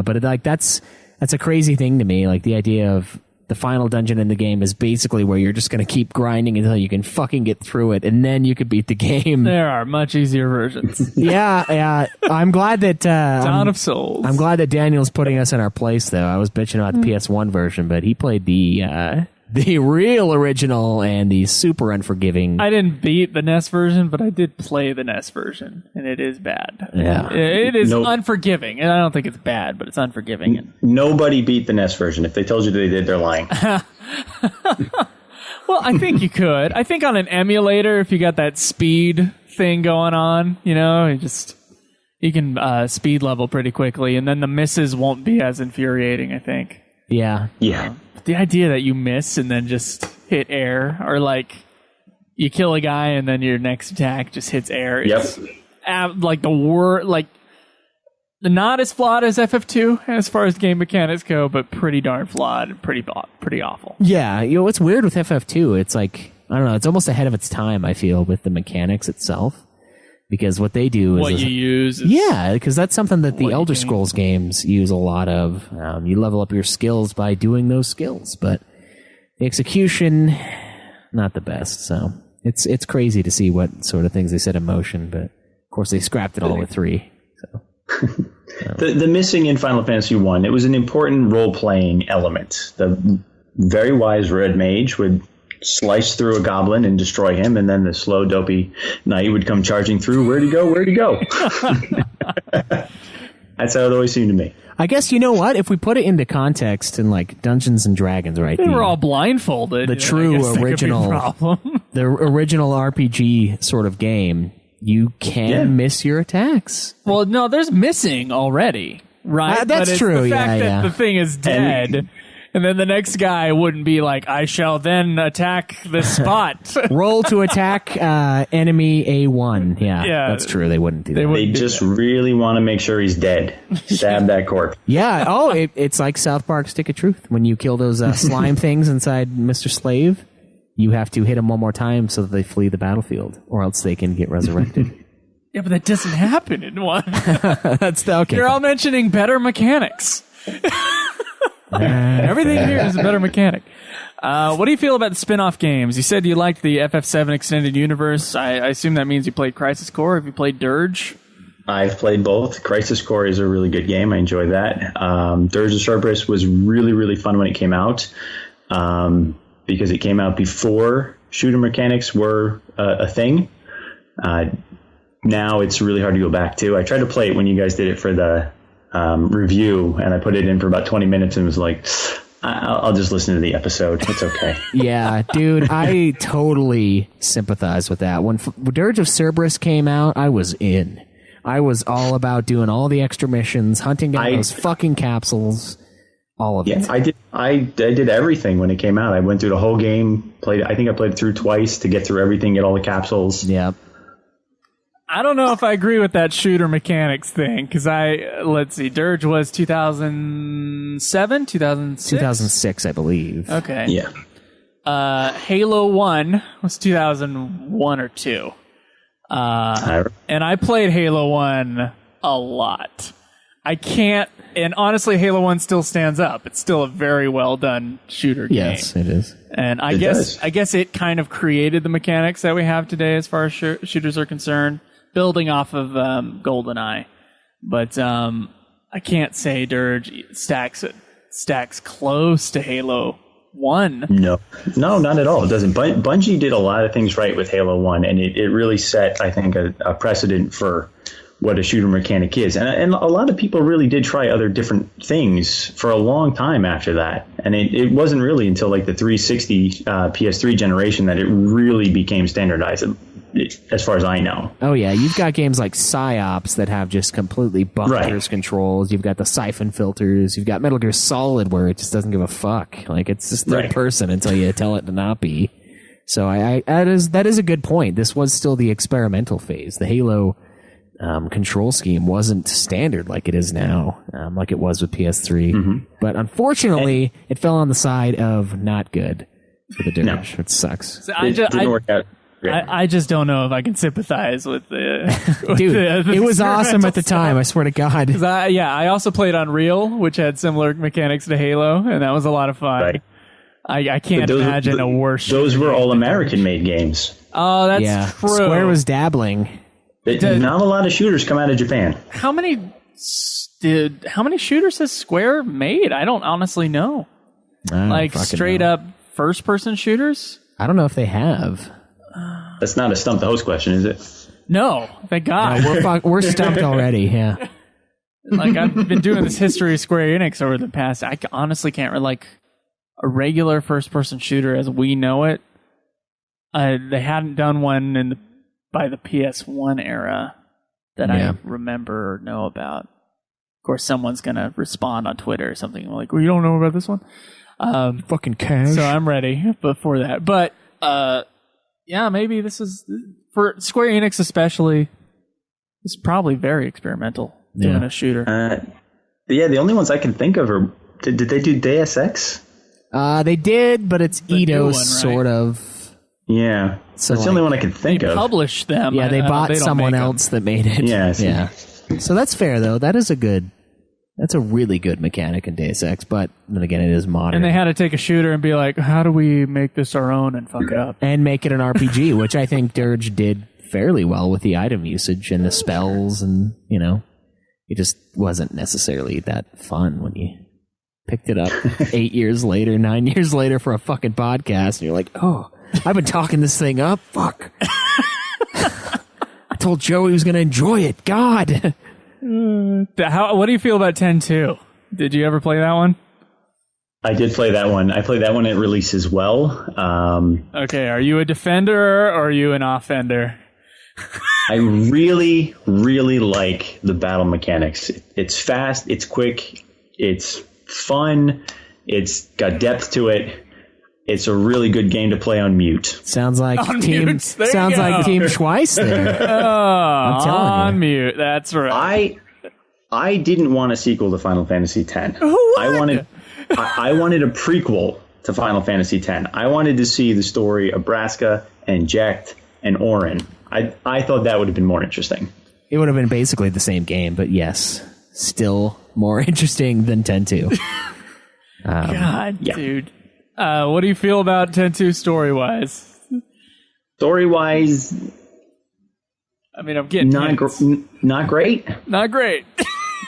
Speaker 2: But like that's a crazy thing to me. Like the idea of the final dungeon in the game is basically where you're just going to keep grinding until you can fucking get through it, and then you could beat the game.
Speaker 3: There are much easier versions.
Speaker 2: Yeah. I'm glad that
Speaker 3: Dawn of Souls.
Speaker 2: I'm glad that Daniel's putting us in our place, though. I was bitching about the PS1 version, but he played the real original and the super unforgiving.
Speaker 3: I didn't beat the NES version, but I did play the NES version, and it is bad.
Speaker 2: Yeah.
Speaker 3: It is unforgiving, and I don't think it's bad, but it's unforgiving.
Speaker 4: Nobody beat the NES version. If they told you they did, they're lying.
Speaker 3: Well, I think you could. I think on an emulator, if you got that speed thing going on, you can speed level pretty quickly, and then the misses won't be as infuriating, I think.
Speaker 2: Yeah.
Speaker 3: The idea that you miss and then just hit air, or like you kill a guy and then your next attack just hits air.
Speaker 4: Yep.
Speaker 3: It's like not as flawed as FF2 as far as game mechanics go, but pretty darn flawed and pretty awful.
Speaker 2: Yeah. What's weird with FF2, it's like, I don't know, it's almost ahead of its time, I feel, with the mechanics itself. Because what they do is...
Speaker 3: What you use is...
Speaker 2: Yeah, because that's something that the Elder Scrolls games use a lot of. You level up your skills by doing those skills, but the execution, not the best. So it's crazy to see what sort of things they set in motion, but of course they scrapped it all with 3. So.
Speaker 4: The missing in Final Fantasy I, it was an important role-playing element. The very wise Red Mage would slice through a goblin and destroy him, and then the slow, dopey knight would come charging through. Where'd he go? That's how it always seemed to me.
Speaker 2: I guess, you know what? If we put it into context in like Dungeons and Dragons, right?
Speaker 3: They were all blindfolded.
Speaker 2: The true original, the original RPG sort of game, you can miss your attacks.
Speaker 3: Well, no, there's missing already, right?
Speaker 2: That's true.
Speaker 3: The fact that the thing is dead. And then the next guy wouldn't be like, I shall then attack the spot.
Speaker 2: Roll to attack enemy A1. Yeah, that's true. They wouldn't do that.
Speaker 4: They just really want to make sure he's dead. Stab that corpse.
Speaker 2: Yeah. Oh, it's like South Park Stick of Truth. When you kill those slime things inside Mr. Slave, you have to hit them one more time so that they flee the battlefield, or else they can get resurrected.
Speaker 3: Yeah, but that doesn't happen in one.
Speaker 2: That's okay.
Speaker 3: You're all mentioning better mechanics. Everything here is a better mechanic. What do you feel about the spin-off games? You said you liked the FF7 Extended Universe. I assume that means you played Crisis Core. Have you played Dirge?
Speaker 4: I've played both. Crisis Core is a really good game. I enjoy that. Dirge of Cerberus was really, really fun when it came out because it came out before shooter mechanics were a thing. Now it's really hard to go back to. I tried to play it when you guys did it for the review, and I put it in for about 20 minutes and was like, I'll just listen to the episode. It's okay.
Speaker 2: Yeah, dude, I totally sympathize with that. When Dirge of Cerberus came out, I was in. I was all about doing all the extra missions, hunting down those fucking capsules, all of it. I did everything when it came out. I went through the whole game. I think I played it through twice to get through everything, get all the capsules. Yep.
Speaker 3: I don't know if I agree with that shooter mechanics thing, because let's see, Dirge was 2007, 2006?
Speaker 2: 2006, I believe.
Speaker 3: Okay.
Speaker 4: Yeah.
Speaker 3: Halo 1 was 2001 or 2. And I played Halo 1 a lot. And honestly, Halo 1 still stands up. It's still a very well done shooter game.
Speaker 2: Yes, it is.
Speaker 3: And I guess it kind of created the mechanics that we have today as far as shooters are concerned, building off of GoldenEye. But I can't say Dirge stacks close to Halo 1.
Speaker 4: No, not at all. It doesn't. Bungie did a lot of things right with Halo 1, and it really set, I think, a precedent for what a shooter mechanic is. And a lot of people really did try other different things for a long time after that. And it wasn't really until like the 360 PS3 generation that it really became standardized, as far as I know.
Speaker 2: Oh, yeah. You've got games like PsyOps that have just completely bunkers controls. You've got the siphon filters. You've got Metal Gear Solid where it just doesn't give a fuck. Like, it's just third person until you tell it to not be. So that is a good point. This was still the experimental phase. The Halo control scheme wasn't standard like it is now, like it was with PS3.
Speaker 4: Mm-hmm.
Speaker 2: But unfortunately, it fell on the side of not good for the Dirge. It sucks.
Speaker 3: So
Speaker 4: It didn't work out.
Speaker 3: I just don't know if I can sympathize with the
Speaker 2: Dude,
Speaker 3: the
Speaker 2: it was awesome at the
Speaker 3: stuff.
Speaker 2: time, I swear to God.
Speaker 3: I also played Unreal, which had similar mechanics to Halo, and that was a lot of fun.
Speaker 4: Right.
Speaker 3: I can't imagine a worse.
Speaker 4: Those were all American-made games.
Speaker 3: Oh, that's true.
Speaker 2: Square was dabbling.
Speaker 4: Not a lot of shooters come out of Japan.
Speaker 3: How many shooters has Square made? I don't honestly know. Like straight up first-person shooters?
Speaker 2: I don't know if they have.
Speaker 4: That's not a Stump the Host question, is it?
Speaker 3: No, thank God.
Speaker 2: No, we're stumped already. Yeah.
Speaker 3: Like I've been doing this history of Square Enix over the past. I honestly can't like a regular first-person shooter as we know it. They hadn't done one by the PS1 era that I remember or know about. Of course, someone's gonna respond on Twitter or something like, "Well, you don't know about this one."
Speaker 2: Fucking cash.
Speaker 3: So I'm ready before that. But maybe this is for Square Enix especially. It's probably very experimental doing a shooter.
Speaker 4: The only ones I can think of are did they do Deus Ex?
Speaker 2: They did, but it's Eidos,
Speaker 3: right?
Speaker 2: sort of.
Speaker 4: Yeah, so that's the only one I can think of.
Speaker 3: Published them.
Speaker 2: Yeah, they bought
Speaker 3: they don't
Speaker 2: someone
Speaker 3: make
Speaker 2: else that made it.
Speaker 4: Yeah.
Speaker 2: So that's fair, though. That's a really good mechanic in Deus Ex, but then again, it is modern.
Speaker 3: And they had to take a shooter and be like, how do we make this our own and fuck it up?
Speaker 2: And make it an RPG, which I think Dirge did fairly well with the item usage and the spells, and, it just wasn't necessarily that fun when you picked it up 9 years later for a fucking podcast, and you're like, oh, I've been talking this thing up. Fuck. I told Joe he was going to enjoy it. God.
Speaker 3: What do you feel about 10-2? Did you ever play that one?
Speaker 4: I did play that one. I played that one at release as well.
Speaker 3: Okay, are you a defender or are you an offender?
Speaker 4: I really, really like the battle mechanics. It's fast, it's quick, it's fun, it's got depth to it. It's a really good game to play on mute.
Speaker 2: Sounds like Team Schweiss there.
Speaker 3: I'm
Speaker 2: telling you.
Speaker 3: On mute. That's right.
Speaker 4: I didn't want a sequel to Final Fantasy X. I wanted a prequel to Final Fantasy X. I wanted to see the story of Braska and Jecht and Auron. I thought that would have been more interesting.
Speaker 2: It would have been basically the same game, but yes, still more interesting than 10-2.
Speaker 3: God, dude. What do you feel about 10-2 story-wise?
Speaker 4: Story-wise,
Speaker 3: I mean, I'm getting
Speaker 4: not great.
Speaker 3: Not great.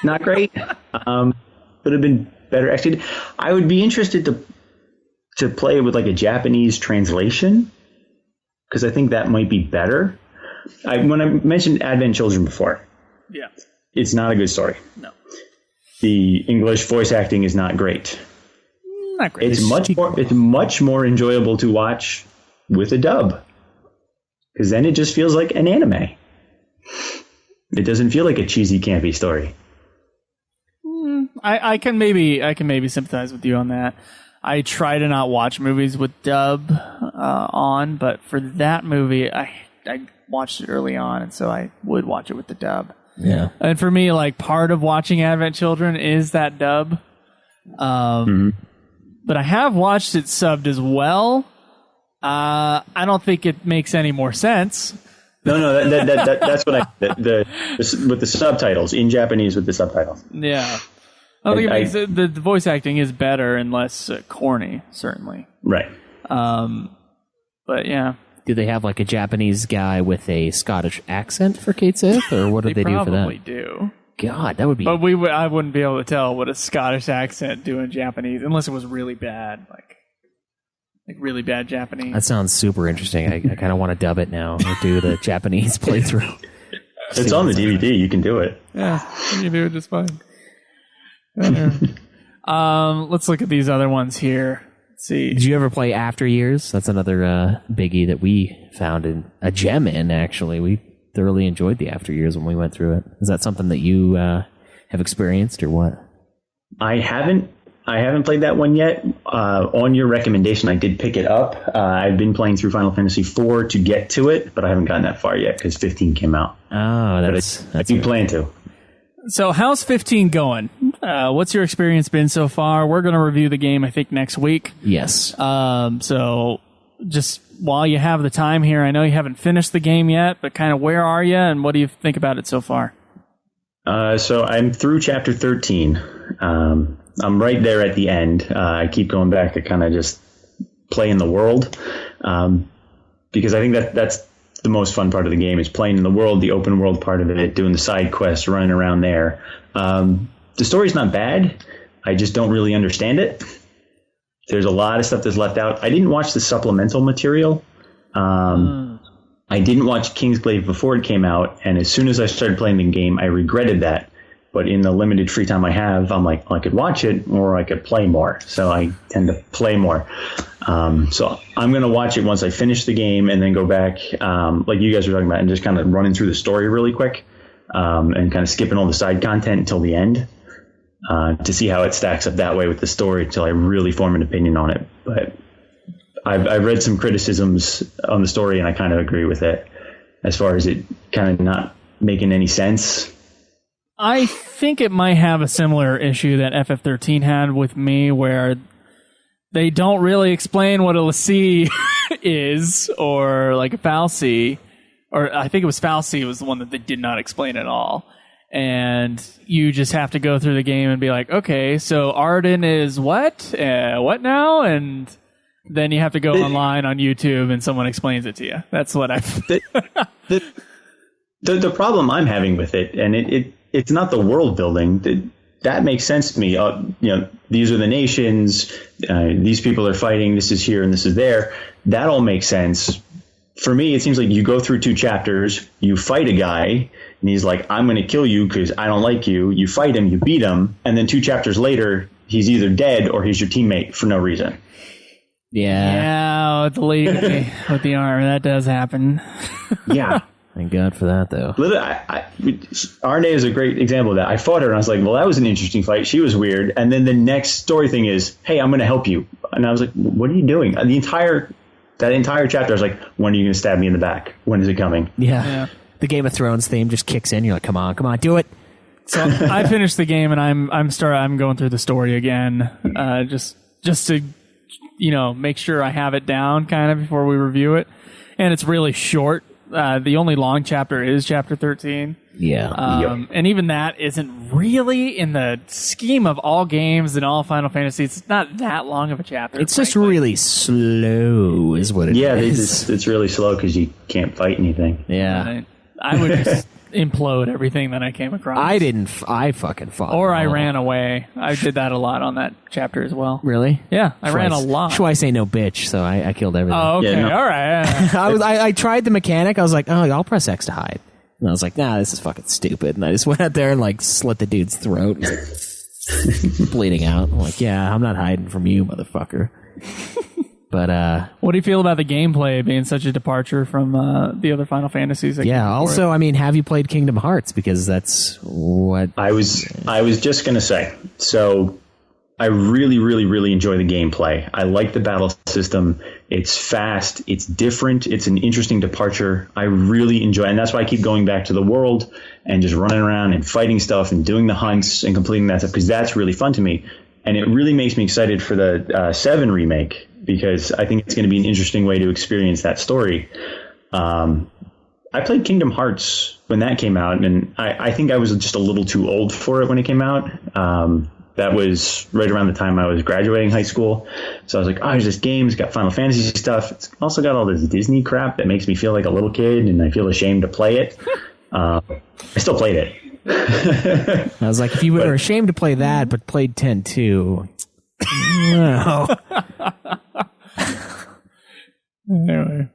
Speaker 4: Not great. Could have been better. Actually, I would be interested to play it with like a Japanese translation, because I think that might be better. When I mentioned Advent Children before, it's not a good story.
Speaker 3: No.
Speaker 4: The English voice acting is not great.
Speaker 3: Not great.
Speaker 4: It's much more enjoyable to watch with a dub, because then it just feels like an anime. It doesn't feel like a cheesy, campy story.
Speaker 3: I can maybe sympathize with you on that. I try to not watch movies with dub on, but for that movie, I watched it early on, and so I would watch it with the dub.
Speaker 2: Yeah.
Speaker 3: And for me, like, part of watching Advent Children is that dub. But I have watched it subbed as well. I don't think it makes any more sense.
Speaker 4: No, that's what with the subtitles in Japanese with the subtitles.
Speaker 3: Yeah, I think it makes the voice acting is better and less corny, certainly.
Speaker 4: Right.
Speaker 3: But yeah.
Speaker 2: Do they have like a Japanese guy with a Scottish accent for Kate Sith, or what did they do for that?
Speaker 3: Probably do.
Speaker 2: God, that would be.
Speaker 3: But I wouldn't be able to tell what a Scottish accent do in Japanese unless it was really bad, like really bad Japanese.
Speaker 2: That sounds super interesting. I kind of want to dub it now or do the Japanese playthrough.
Speaker 4: It's on the DVD. You can do it.
Speaker 3: Yeah, you can do it just fine. Let's look at these other ones here. Let's see.
Speaker 2: Did you ever play After Years? That's another biggie that we found a gem in. Actually, we thoroughly enjoyed the After Years when we went through it. Is that something that you have experienced or what?
Speaker 4: I haven't I haven't played that one yet. On your recommendation, I did pick it up. I've been playing through Final Fantasy IV to get to it, but I haven't gotten that far yet because 15 came out.
Speaker 2: Oh, I
Speaker 4: do plan to.
Speaker 3: So how's 15 going? What's your experience been so far? We're going to review the game, I think, next week.
Speaker 2: Yes.
Speaker 3: So just while you have the time here, I know you haven't finished the game yet, but kind of where are you and what do you think about it so far?
Speaker 4: So I'm through chapter 13. I'm right there at the end. I keep going back to kind of just play in the world, because I think that's the most fun part of the game is playing in the world, the open world part of it, doing the side quests, running around there. The story's not bad. I just don't really understand it. There's a lot of stuff that's left out. I didn't watch the supplemental material. I didn't watch Kingsglaive before it came out, and as soon as I started playing the game, I regretted that. But in the limited free time I have, I'm like, I could watch it or I could play more. So I tend to play more. So I'm going to watch it once I finish the game and then go back, like you guys were talking about, and just kind of running through the story really quick, and kind of skipping all the side content until the end, to see how it stacks up that way with the story until I really form an opinion on it. But I've read some criticisms on the story and I kind of agree with it as far as it kind of not making any sense.
Speaker 3: I think it might have a similar issue that FF13 had with me, where they don't really explain what a l'Cie is, or like a fal'Cie, or I think it was fal'Cie was the one that they did not explain at all. And you just have to go through the game and be like, okay, so Arden is what? What now? And then you have to go online on YouTube and someone explains it to you. That's what
Speaker 4: The problem I'm having with it, and it's not the world building. That makes sense to me. These are the nations. These people are fighting. This is here and this is there. That all makes sense. For me, it seems like you go through 2 chapters, you fight a guy, and he's like, I'm going to kill you because I don't like you. You fight him, you beat him, and then 2 chapters later, he's either dead or he's your teammate for no reason.
Speaker 3: Yeah, with the lady with the arm, that does happen.
Speaker 4: Yeah.
Speaker 2: Thank God for that, though.
Speaker 4: Arne is a great example of that. I fought her, and I was like, well, that was an interesting fight. She was weird. And then the next story thing is, hey, I'm going to help you. And I was like, what are you doing? That entire chapter, I was like, when are you going to stab me in the back? When is it coming?
Speaker 2: Yeah. The Game of Thrones theme just kicks in. You're like, come on, do it.
Speaker 3: So I finished the game, and I'm going through the story again, just to make sure I have it down kind of before we review it. And it's really short. The only long chapter is chapter 13.
Speaker 2: Yeah.
Speaker 3: And even that isn't really, in the scheme of all games and all Final Fantasy, it's not that long of a chapter.
Speaker 2: It's just really slow is what it is.
Speaker 4: Yeah, it's really slow because you can't fight anything.
Speaker 2: Yeah.
Speaker 3: I would just implode everything that I came across.
Speaker 2: I fucking fought.
Speaker 3: Or I ran away. I did that a lot on that chapter as well.
Speaker 2: Really?
Speaker 3: Yeah, I ran a lot.
Speaker 2: Should I say no bitch? So I killed everything.
Speaker 3: Oh, okay.
Speaker 4: Yeah, no.
Speaker 3: All right.
Speaker 2: I tried the mechanic. I was like, oh, I'll press X to hide. And I was like, nah, this is fucking stupid. And I just went out there and like slit the dude's throat. He's like bleeding out. I'm like, yeah, I'm not hiding from you, motherfucker. But
Speaker 3: what do you feel about the gameplay being such a departure from the other Final Fantasies?
Speaker 2: Yeah. Also, I mean, have you played Kingdom Hearts? Because that's what
Speaker 4: I was just gonna say. So I really, really, really enjoy the gameplay. I like the battle system. It's fast. It's different. It's an interesting departure. I really enjoy it. And that's why I keep going back to the world and just running around and fighting stuff and doing the hunts and completing that stuff, because that's really fun to me. And it really makes me excited for the 7 remake, because I think it's going to be an interesting way to experience that story. I played Kingdom Hearts when that came out, and I think I was just a little too old for it when it came out. That was right around the time I was graduating high school. So I was like, oh, there's this game. It's got Final Fantasy stuff. It's also got all this Disney crap that makes me feel like a little kid, and I feel ashamed to play it. I still played it.
Speaker 2: I was like, if you were ashamed to play that, but played 10-2. No.
Speaker 3: Anyway,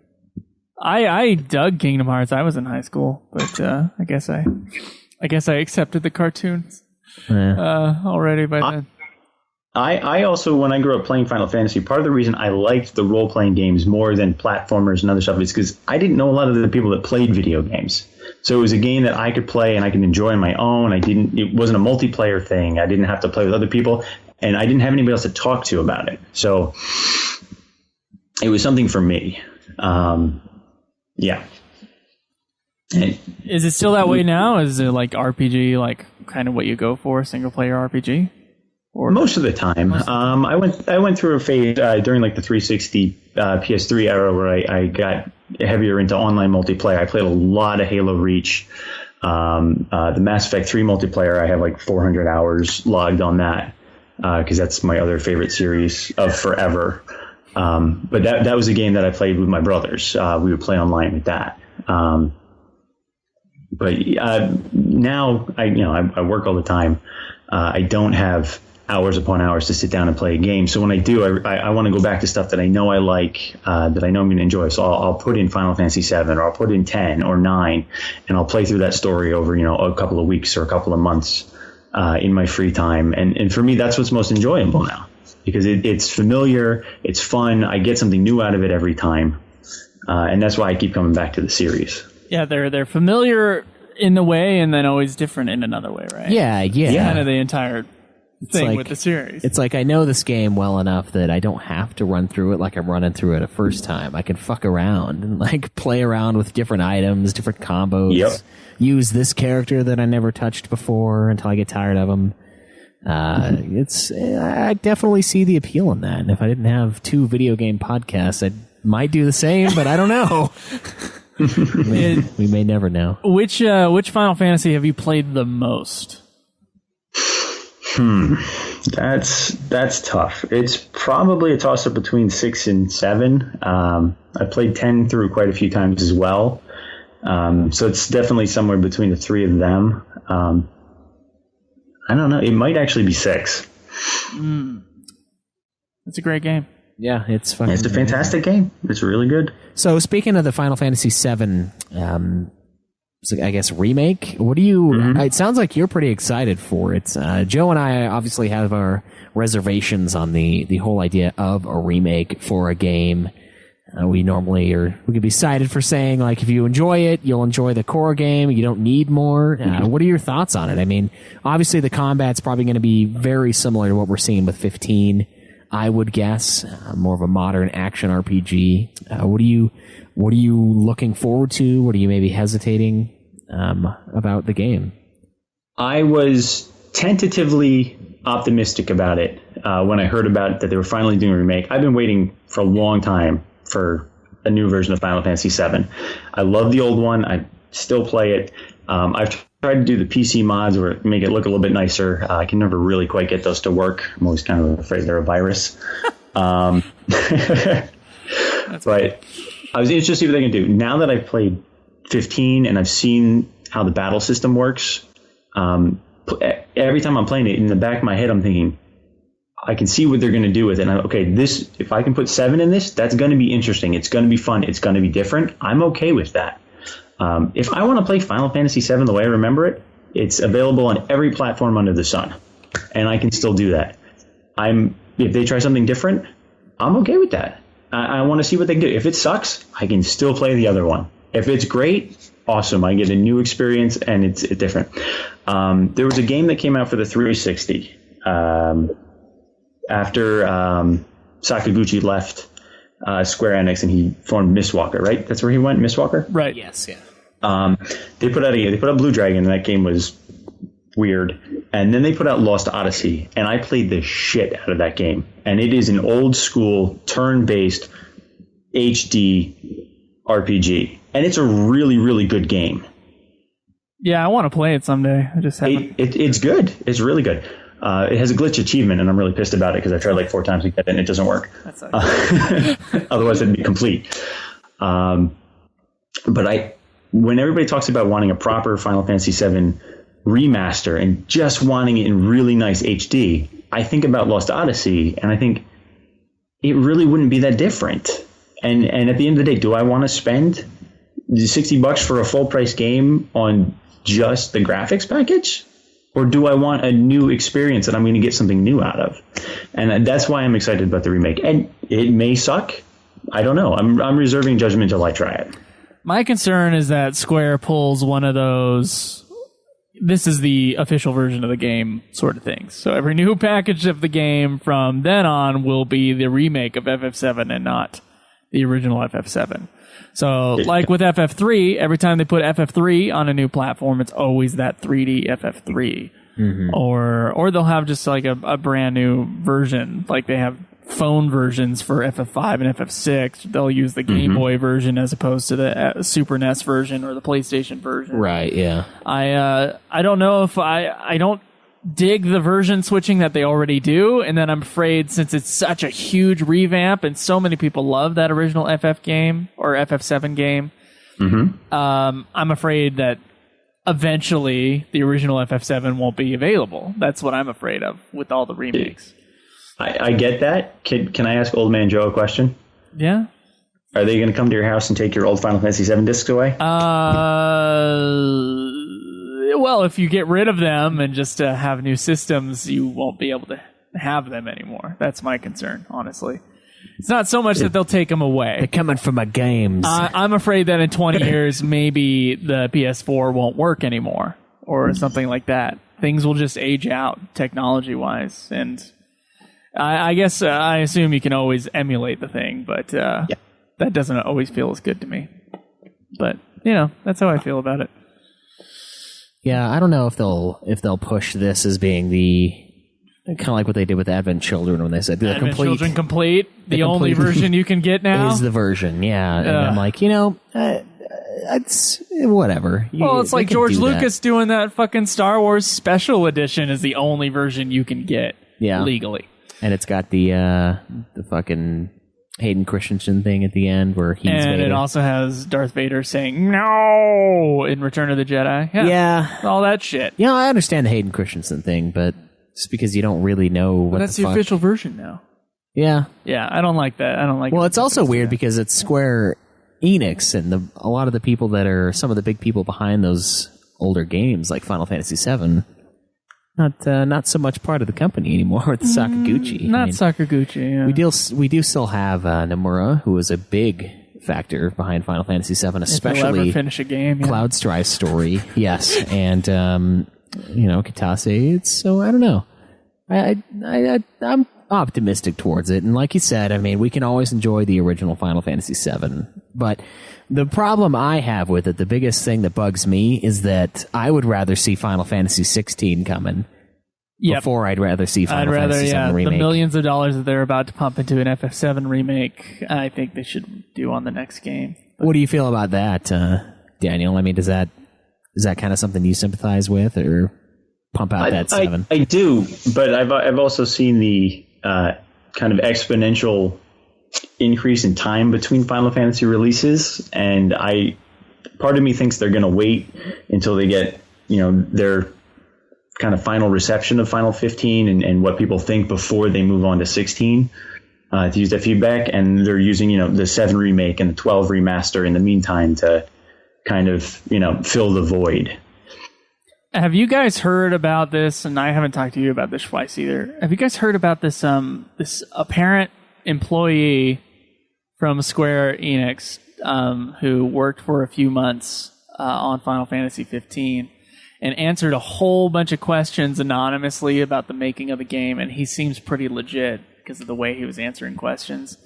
Speaker 3: I dug Kingdom Hearts. I was in high school, but I guess I accepted the cartoons already by then.
Speaker 4: I also, when I grew up playing Final Fantasy, part of the reason I liked the role-playing games more than platformers and other stuff is because I didn't know a lot of the people that played video games. So it was a game that I could play and I could enjoy on my own. It wasn't a multiplayer thing. I didn't have to play with other people. and I didn't have anybody else to talk to about it. So it was something for me. Yeah. And
Speaker 3: is it still that way now? Is it like RPG, like kind of what you go for, single player RPG? Or
Speaker 4: most of the time. I went through a phase during like the 360 PS3 era where I got heavier into online multiplayer. I played a lot of Halo Reach. The Mass Effect 3 multiplayer, I have like 400 hours logged on that because that's my other favorite series of forever. But that was a game that I played with my brothers. We would play online with that. But now I work all the time. I don't have hours upon hours to sit down and play a game. So when I do, I want to go back to stuff that I know I like, that I know I'm going to enjoy. So I'll put in Final Fantasy VII, or I'll put in 10 or 9, and I'll play through that story over, a couple of weeks or a couple of months in my free time. And for me, that's what's most enjoyable now, because it's familiar, it's fun. I get something new out of it every time. And that's why I keep coming back to the series.
Speaker 3: Yeah, they're familiar in the way, and then always different in another way, right?
Speaker 2: Yeah.
Speaker 3: Kind of the entire thing with the series.
Speaker 2: It's like I know this game well enough that I don't have to run through it like I'm running through it a first time. I can fuck around and like play around with different items, different combos. Use this character that I never touched before until I get tired of them. I definitely see the appeal in that. And if I didn't have 2 video game podcasts, I might do the same, but I don't know. We may never know.
Speaker 3: Which Final Fantasy have you played the most?
Speaker 4: That's tough. It's probably a toss-up between 6 and 7. I played 10 through quite a few times as well. So it's definitely somewhere between the 3 of them. I don't know. It might actually be 6.
Speaker 3: It's a great game.
Speaker 2: Yeah, it's fun.
Speaker 4: It's a fantastic game. It's really good.
Speaker 2: So speaking of the Final Fantasy VII, I guess remake. What do you? It sounds like you're pretty excited for it. Joe and I obviously have our reservations on the whole idea of a remake for a game. We could be cited for saying like if you enjoy it, you'll enjoy the core game. You don't need more. What are your thoughts on it? I mean, obviously the combat's probably going to be very similar to what we're seeing with 15. I would guess more of a modern action RPG. What are you looking forward to? What are you maybe hesitating about the game?
Speaker 4: I was tentatively optimistic about it when I heard about it, that they were finally doing a remake. I've been waiting for a long time for a new version of Final Fantasy VII. I love the old one. I still play it. I've tried to do the PC mods or make it look a little bit nicer. I can never really quite get those to work. I'm always kind of afraid they're a virus. But I was interested to see what they can do. Now that I've played 15 and I've seen how the battle system works, every time I'm playing it, in the back of my head, I'm thinking, I can see what they're going to do with it. And if I can put 7 in this, that's going to be interesting. It's going to be fun. It's going to be different. I'm okay with that. If I want to play Final Fantasy VII the way I remember it, it's available on every platform under the sun, and I can still do that. If they try something different, I'm okay with that. I want to see what they do. If it sucks, I can still play the other one. If it's great, awesome. I get a new experience, and it's different. There was a game that came out for the 360 after Sakaguchi left Square Enix, and he formed Mistwalker, right? That's where he went, Mistwalker?
Speaker 3: Right.
Speaker 2: Yes, yeah.
Speaker 4: They put out Blue Dragon, and that game was weird. And then they put out Lost Odyssey, and I played the shit out of that game. And it is an old school turn-based HD RPG, and it's a really, really good game.
Speaker 3: Yeah, I want to play it someday. I just haven't.
Speaker 4: It's good. It's really good. It has a glitch achievement, and I'm really pissed about it because I tried like 4 times to get it, and it doesn't work.
Speaker 3: That's
Speaker 4: Otherwise, it'd be complete. But when everybody talks about wanting a proper Final Fantasy VII remaster and just wanting it in really nice HD, I think about Lost Odyssey, and I think it really wouldn't be that different. And at the end of the day, do I want to spend $60 for a full price game on just the graphics package? Or do I want a new experience that I'm going to get something new out of? And that's why I'm excited about the remake. And it may suck. I don't know. I'm reserving judgment until I try it.
Speaker 3: My concern is that Square pulls one of those, this is the official version of the game sort of thing. So every new package of the game from then on will be the remake of FF7 and not the original FF7. So like with FF3, every time they put FF3 on a new platform, it's always that 3D FF3. Mm-hmm. Or they'll have just like a brand new version, like they have phone versions for FF5 and FF6. They'll use the Game Boy version as opposed to the Super NES version or the PlayStation version.
Speaker 2: Right, yeah.
Speaker 3: I don't know if I don't dig the version switching that they already do, and then I'm afraid since it's such a huge revamp and so many people love that original FF game or FF7 game, I'm afraid that eventually the original FF7 won't be available. That's what I'm afraid of with all the remakes.
Speaker 4: I get that. Can I ask Old Man Joe a question?
Speaker 3: Yeah.
Speaker 4: Are they going to come to your house and take your old Final Fantasy VII discs away?
Speaker 3: Well, if you get rid of them and just have new systems, you won't be able to have them anymore. That's my concern, honestly. It's not so much that they'll take them away.
Speaker 2: They're coming for my games.
Speaker 3: I'm afraid that in 20 years, maybe the PS4 won't work anymore or something like that. Things will just age out technology-wise, and I guess I assume you can always emulate the thing, but that doesn't always feel as good to me. But, that's how I feel about it.
Speaker 2: Yeah, I don't know if they'll push this as being the kind of like what they did with Advent Children when they said the
Speaker 3: Advent
Speaker 2: complete
Speaker 3: Children complete, the only version you can get now
Speaker 2: is the version. Yeah, and I'm like, it's whatever.
Speaker 3: Well, it's like George Lucas doing that fucking Star Wars Special Edition is the only version you can get legally.
Speaker 2: And it's got the fucking Hayden Christensen thing at the end where he's
Speaker 3: and
Speaker 2: Vader.
Speaker 3: It also has Darth Vader saying no in Return of the Jedi. Yeah. All that shit.
Speaker 2: Yeah, I understand the Hayden Christensen thing, but just because you don't really know what
Speaker 3: that's the official version now.
Speaker 2: Yeah.
Speaker 3: Yeah, I don't like that. I don't like
Speaker 2: Well, it's also weird because it's Square Enix and a lot of the people that are some of the big people behind those older games like Final Fantasy VII not so much part of the company anymore with Sakaguchi.
Speaker 3: Sakaguchi, yeah.
Speaker 2: We do still have Nomura, who was a big factor behind Final Fantasy VII, especially
Speaker 3: if you'll ever finish a game. Yeah.
Speaker 2: Cloud Strife story. Yes, and Kitase. So I don't know. I'm optimistic towards it, and like you said, I mean, we can always enjoy the original Final Fantasy VII, but the problem I have with it, the biggest thing that bugs me, is that I would rather see Final Fantasy 16 coming before I'd rather see Final Fantasy VII Remake.
Speaker 3: The millions of dollars that they're about to pump into an FF7 remake, I think they should do on the next game.
Speaker 2: What do you feel about that, Daniel? I mean, is that kind of something you sympathize with, or pump out that 7?
Speaker 4: I do, but I've also seen the kind of exponential increase in time between Final Fantasy releases, and part of me thinks they're going to wait until they get their kind of final reception of Final 15 and what people think before they move on to 16 to use that feedback, and they're using the 7 remake and the 12 remaster in the meantime to kind of fill the void.
Speaker 3: Have you guys heard about this? And I haven't talked to you about this twice either. Have you guys heard about this this apparent employee from Square Enix who worked for a few months on Final Fantasy 15 and answered a whole bunch of questions anonymously about the making of the game, and he seems pretty legit because of the way he was answering questions.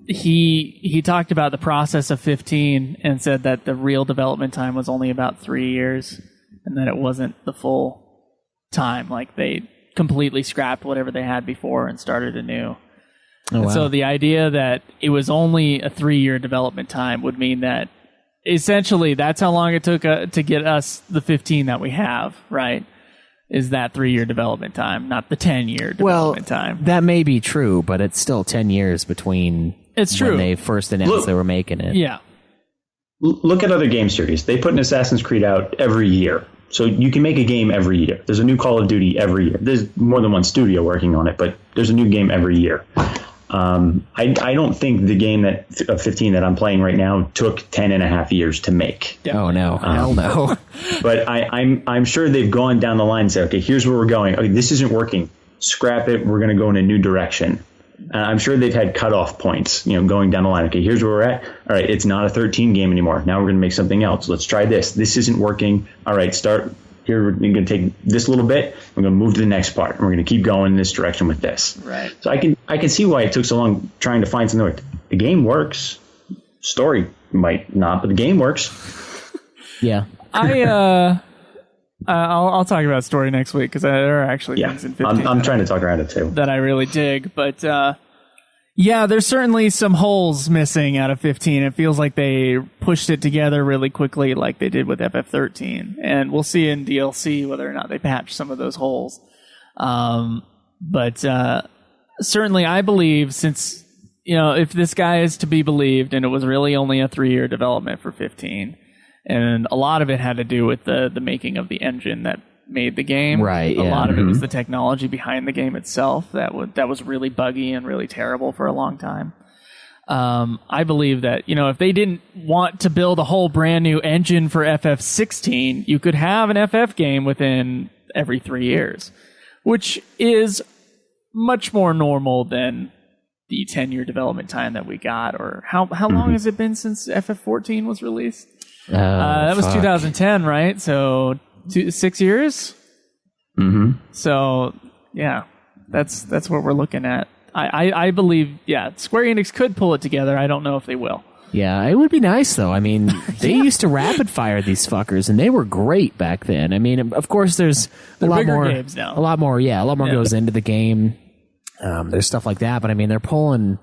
Speaker 3: He talked about the process of 15 and said that the real development time was only about 3 years and that it wasn't the full time. Like they completely scrapped whatever they had before and started anew.
Speaker 2: Oh, wow.
Speaker 3: So the idea that it was only a 3-year development time would mean that essentially that's how long it took to get us the 15 that we have, right? Is that 3-year development time, not the 10-year development time.
Speaker 2: That may be true, but it's still 10 years between when they first announced they were making it.
Speaker 3: Yeah.
Speaker 4: Look at other game series. They put an Assassin's Creed out every year. So you can make a game every year. There's a new Call of Duty every year. There's more than one studio working on it, but there's a new game every year. I don't think the game of 15 that I'm playing right now took 10 and a half years to make.
Speaker 2: Oh, no. Hell no.
Speaker 4: But I'm sure they've gone down the line and said, okay, here's where we're going. Okay, this isn't working. Scrap it. We're going to go in a new direction. I'm sure they've had cutoff points, going down the line. Okay, here's where we're at. All right, it's not a 13 game anymore. Now we're going to make something else. Let's try this. This isn't working. All right, start here. We're going to take this little bit. We're going to move to the next part. And we're going to keep going in this direction with this.
Speaker 3: Right.
Speaker 4: So I can see why it took so long trying to find something. The game works. Story might not, but the game works.
Speaker 2: Yeah.
Speaker 3: I'll talk about story next week because there are actually things in 15.
Speaker 4: I'm trying to talk around it too.
Speaker 3: That I really dig, but there's certainly some holes missing out of 15. It feels like they pushed it together really quickly, like they did with FF13, and we'll see in DLC whether or not they patch some of those holes. But certainly, I believe since if this guy is to be believed, and it was really only a 3-year development for 15. And a lot of it had to do with the making of the engine that made the game.
Speaker 2: Right.
Speaker 3: A
Speaker 2: Yeah.
Speaker 3: lot of it was the technology behind the game itself that was really buggy and really terrible for a long time. I believe that if they didn't want to build a whole brand new engine for FF16, you could have an FF game within every 3 years, which is much more normal than the 10-year development time that we got. Or how long has it been since FF14 was released? That was 2010, right? So 6 years.
Speaker 4: Mm-hmm.
Speaker 3: So yeah, that's what we're looking at. I believe Square Enix could pull it together. I don't know if they will.
Speaker 2: Yeah, it would be nice though. I mean, they used to rapid fire these fuckers, and they were great back then. I mean, of course, there's a lot more
Speaker 3: games now.
Speaker 2: A lot more goes into the game. There's stuff like that, but I mean, they're pulling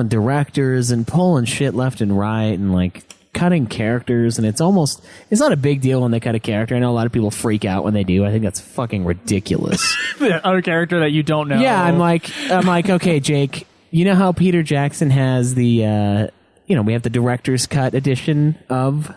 Speaker 2: directors and pulling shit left and right, and like cutting characters, and it's not a big deal when they cut a character. I know a lot of people freak out when they do. I think that's fucking ridiculous.
Speaker 3: The other character that you don't know.
Speaker 2: Yeah, I'm like, okay, Jake, you know how Peter Jackson has the, we have the director's cut edition of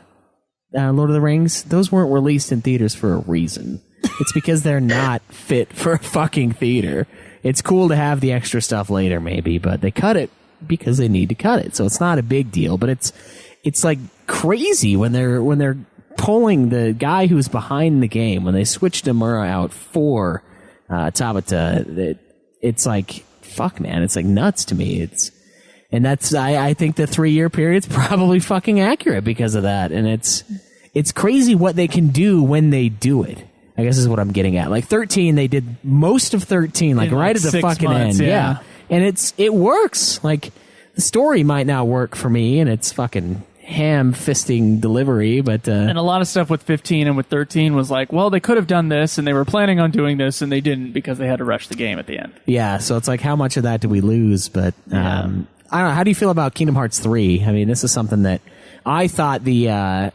Speaker 2: Lord of the Rings? Those weren't released in theaters for a reason. It's because they're not fit for a fucking theater. It's cool to have the extra stuff later, maybe, but they cut it because they need to cut it. So it's not a big deal, but it's like crazy when they're pulling the guy who's behind the game, when they switched Nomura out for Tabata. It's like, fuck, man, it's like nuts to me. I think the 3-year period's probably fucking accurate because of that, and it's crazy what they can do when they do it. I guess is what I'm getting at. Like 13, they did most of 13, like right at the
Speaker 3: 6
Speaker 2: fucking
Speaker 3: months,
Speaker 2: end. Yeah. And it works. Like the story might not work for me, and it's fucking ham-fisting delivery, but
Speaker 3: and a lot of stuff with 15 and with 13 was like, well, they could have done this, and they were planning on doing this, and they didn't because they had to rush the game at the end.
Speaker 2: Yeah, so it's like, how much of that do we lose? But I don't know. How do you feel about Kingdom Hearts 3? I mean, this is something that I thought the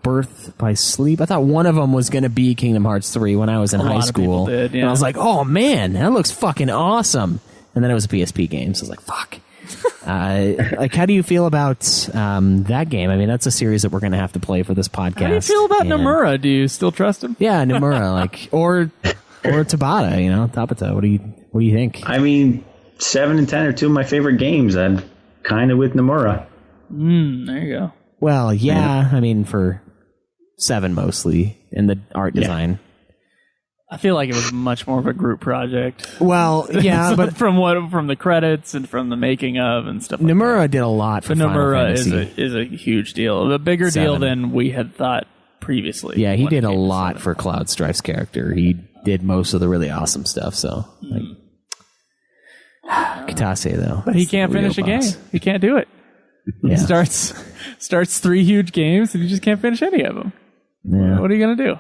Speaker 2: Birth by Sleep, I thought one of them was going to be Kingdom Hearts 3 when I was in high school.
Speaker 3: Did, yeah.
Speaker 2: And I was like, oh man, that looks fucking awesome. And then it was a PSP game, so I was like, fuck. Like, how do you feel about that game? I mean, that's a series that we're going to have to play for this podcast.
Speaker 3: How do you feel about Nomura? Do you still trust him?
Speaker 2: Yeah, Nomura, like, or Tabata, Tabata. What do you think?
Speaker 4: I mean, 7 and 10 are two of my favorite games. I'm kind of with Nomura.
Speaker 3: There you go.
Speaker 2: Well, yeah, I mean, for 7 mostly, in the art design.
Speaker 3: I feel like it was much more of a group project.
Speaker 2: Well, yeah, but
Speaker 3: from the credits and from the making of and stuff like that.
Speaker 2: Nomura did a lot for Final
Speaker 3: Nomura
Speaker 2: Fantasy.
Speaker 3: is a huge deal. A bigger
Speaker 2: 7.
Speaker 3: deal than we had thought previously.
Speaker 2: Yeah, he did a lot for Cloud Strife's character. He did most of the really awesome stuff, so... Kitase, though.
Speaker 3: But he can't finish a game. He can't do it.
Speaker 2: Yeah.
Speaker 3: He starts 3 huge games, and he just can't finish any of them.
Speaker 2: Yeah.
Speaker 3: What are you going to do?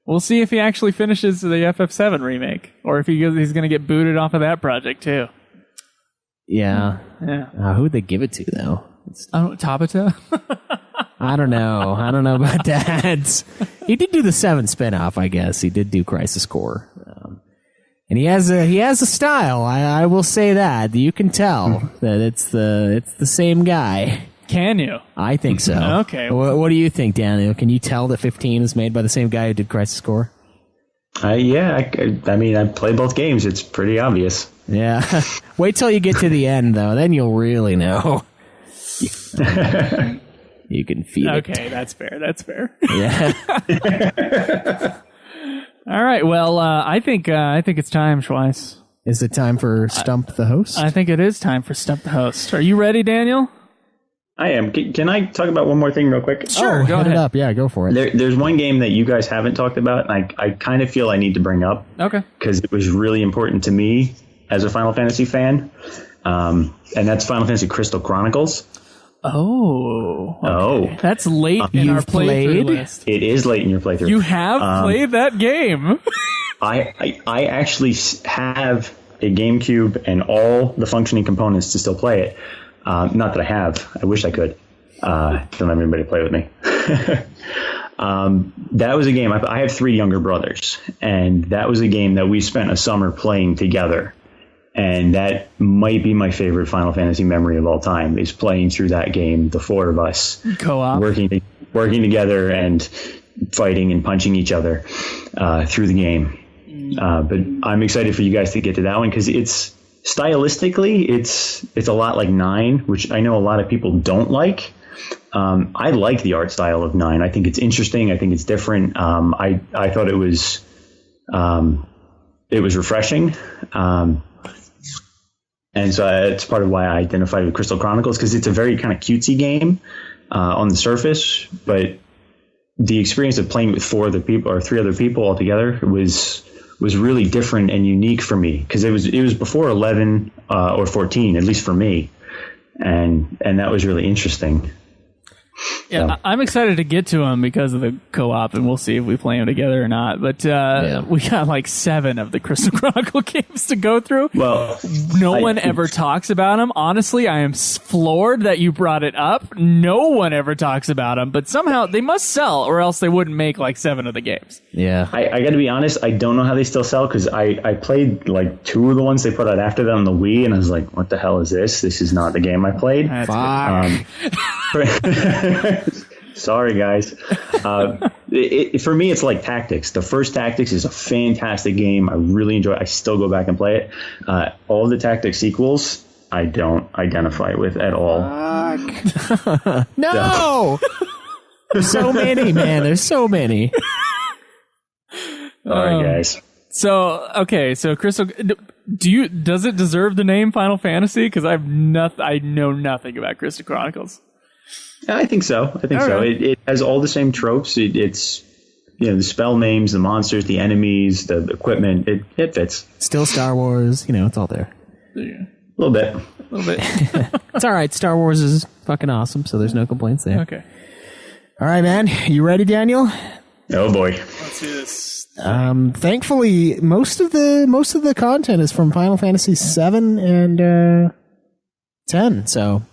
Speaker 3: We'll see if he actually finishes the FF7 remake, or if he's going to get booted off of that project, too.
Speaker 2: Yeah.
Speaker 3: Yeah.
Speaker 2: Who'd they give it to, though?
Speaker 3: Tabata?
Speaker 2: I don't know. I don't know about that. He did do the 7 spinoff, I guess. He did do Crisis Core. And he has a style. I will say that. You can tell that it's the same guy.
Speaker 3: Can you?
Speaker 2: I think so.
Speaker 3: Okay.
Speaker 2: What do you think, Daniel? Can you tell that 15 is made by the same guy who did Crisis Core?
Speaker 4: Yeah. I mean, I play both games. It's pretty obvious.
Speaker 2: Yeah. Wait till you get to the end, though. Then you'll really know. You can feel it.
Speaker 3: Okay, that's fair.
Speaker 2: Yeah.
Speaker 3: All right. Well, I think it's time, Schweiss.
Speaker 2: Is it time for Stump the Host?
Speaker 3: I think it is time for Stump the Host. Are you ready, Daniel?
Speaker 4: I am. Can I talk about one more thing real quick?
Speaker 3: Sure, go
Speaker 2: hit
Speaker 3: ahead.
Speaker 2: it up. Yeah, go for it.
Speaker 4: There's one game that you guys haven't talked about, and I kind of feel I need to bring up.
Speaker 3: Okay.
Speaker 4: Because it was really important to me as a Final Fantasy fan, and that's Final Fantasy Crystal Chronicles.
Speaker 3: Oh. Okay.
Speaker 4: Oh.
Speaker 3: That's late in our playthrough list.
Speaker 4: It is late in your playthrough.
Speaker 3: You have played that game.
Speaker 4: I actually have a GameCube and all the functioning components to still play it. Not that I have. I wish I could. Don't have anybody to play with me. That was a game. I have 3 younger brothers, and that was a game that we spent a summer playing together. And that might be my favorite Final Fantasy memory of all time, is playing through that game, the 4 of us.
Speaker 3: Co-op.
Speaker 4: Working together and fighting and punching each other through the game. But I'm excited for you guys to get to that one, because it's stylistically, it's a lot like 9, which I know a lot of people don't like. I like the art style of 9. I think it's interesting. I think it's different. I thought it was refreshing. And so that's part of why I identified with Crystal Chronicles, because it's a very kind of cutesy game on the surface, but the experience of playing with 4 other people or 3 other people altogether was really different and unique for me, because it was before 11 or 14, at least for me, and that was really interesting.
Speaker 3: Yeah,
Speaker 4: So.
Speaker 3: I'm excited to get to them because of the co-op, and we'll see if we play them together or not. But we got like 7 of the Crystal Chronicle games to go through.
Speaker 4: Well,
Speaker 3: no one ever talks about them. Honestly, I am floored that you brought it up. No one ever talks about them, but somehow they must sell, or else they wouldn't make like 7 of the games.
Speaker 2: Yeah.
Speaker 4: I got to be honest, I don't know how they still sell, because I played like 2 of the ones they put out after that on the Wii, and I was like, what the hell is this? This is not the game I played. Sorry, guys. For me, it's like Tactics. The first Tactics is a fantastic game. I really enjoy it. I still go back and play it. All of the Tactics sequels, I don't identify with at all.
Speaker 2: No! There's so many, man. There's so many.
Speaker 4: All right, guys.
Speaker 3: So, okay, so Crystal, does it deserve the name Final Fantasy? Because I know nothing about Crystal Chronicles.
Speaker 4: I think so.
Speaker 3: Right.
Speaker 4: It has all the same tropes. It's the spell names, the monsters, the enemies, the equipment. It fits.
Speaker 2: Still Star Wars. It's all there.
Speaker 4: A little bit.
Speaker 2: It's all right. Star Wars is fucking awesome, so there's no complaints there.
Speaker 3: Okay.
Speaker 2: All right, man. You ready, Daniel?
Speaker 4: Oh boy.
Speaker 3: Let's do this.
Speaker 2: Thankfully, most of the content is from Final Fantasy VII and 10. So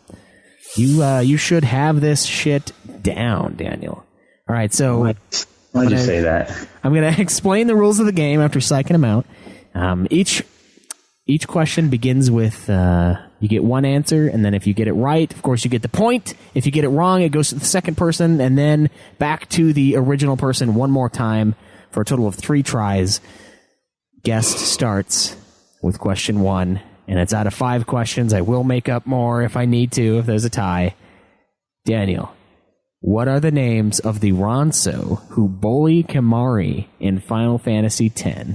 Speaker 2: you should have this shit down, Daniel. All right. So
Speaker 4: why'd you say that?
Speaker 2: I'm going to explain the rules of the game after psyching them out. Each question begins with you get one answer, and then if you get it right, of course, you get the point. If you get it wrong, it goes to the second person, and then back to the original person one more time for a total of 3 tries. Guest starts with question 1, and it's out of 5 questions. I will make up more if I need to, if there's a tie. Daniel, what are the names of the Ronso who bully Kamari in Final Fantasy X?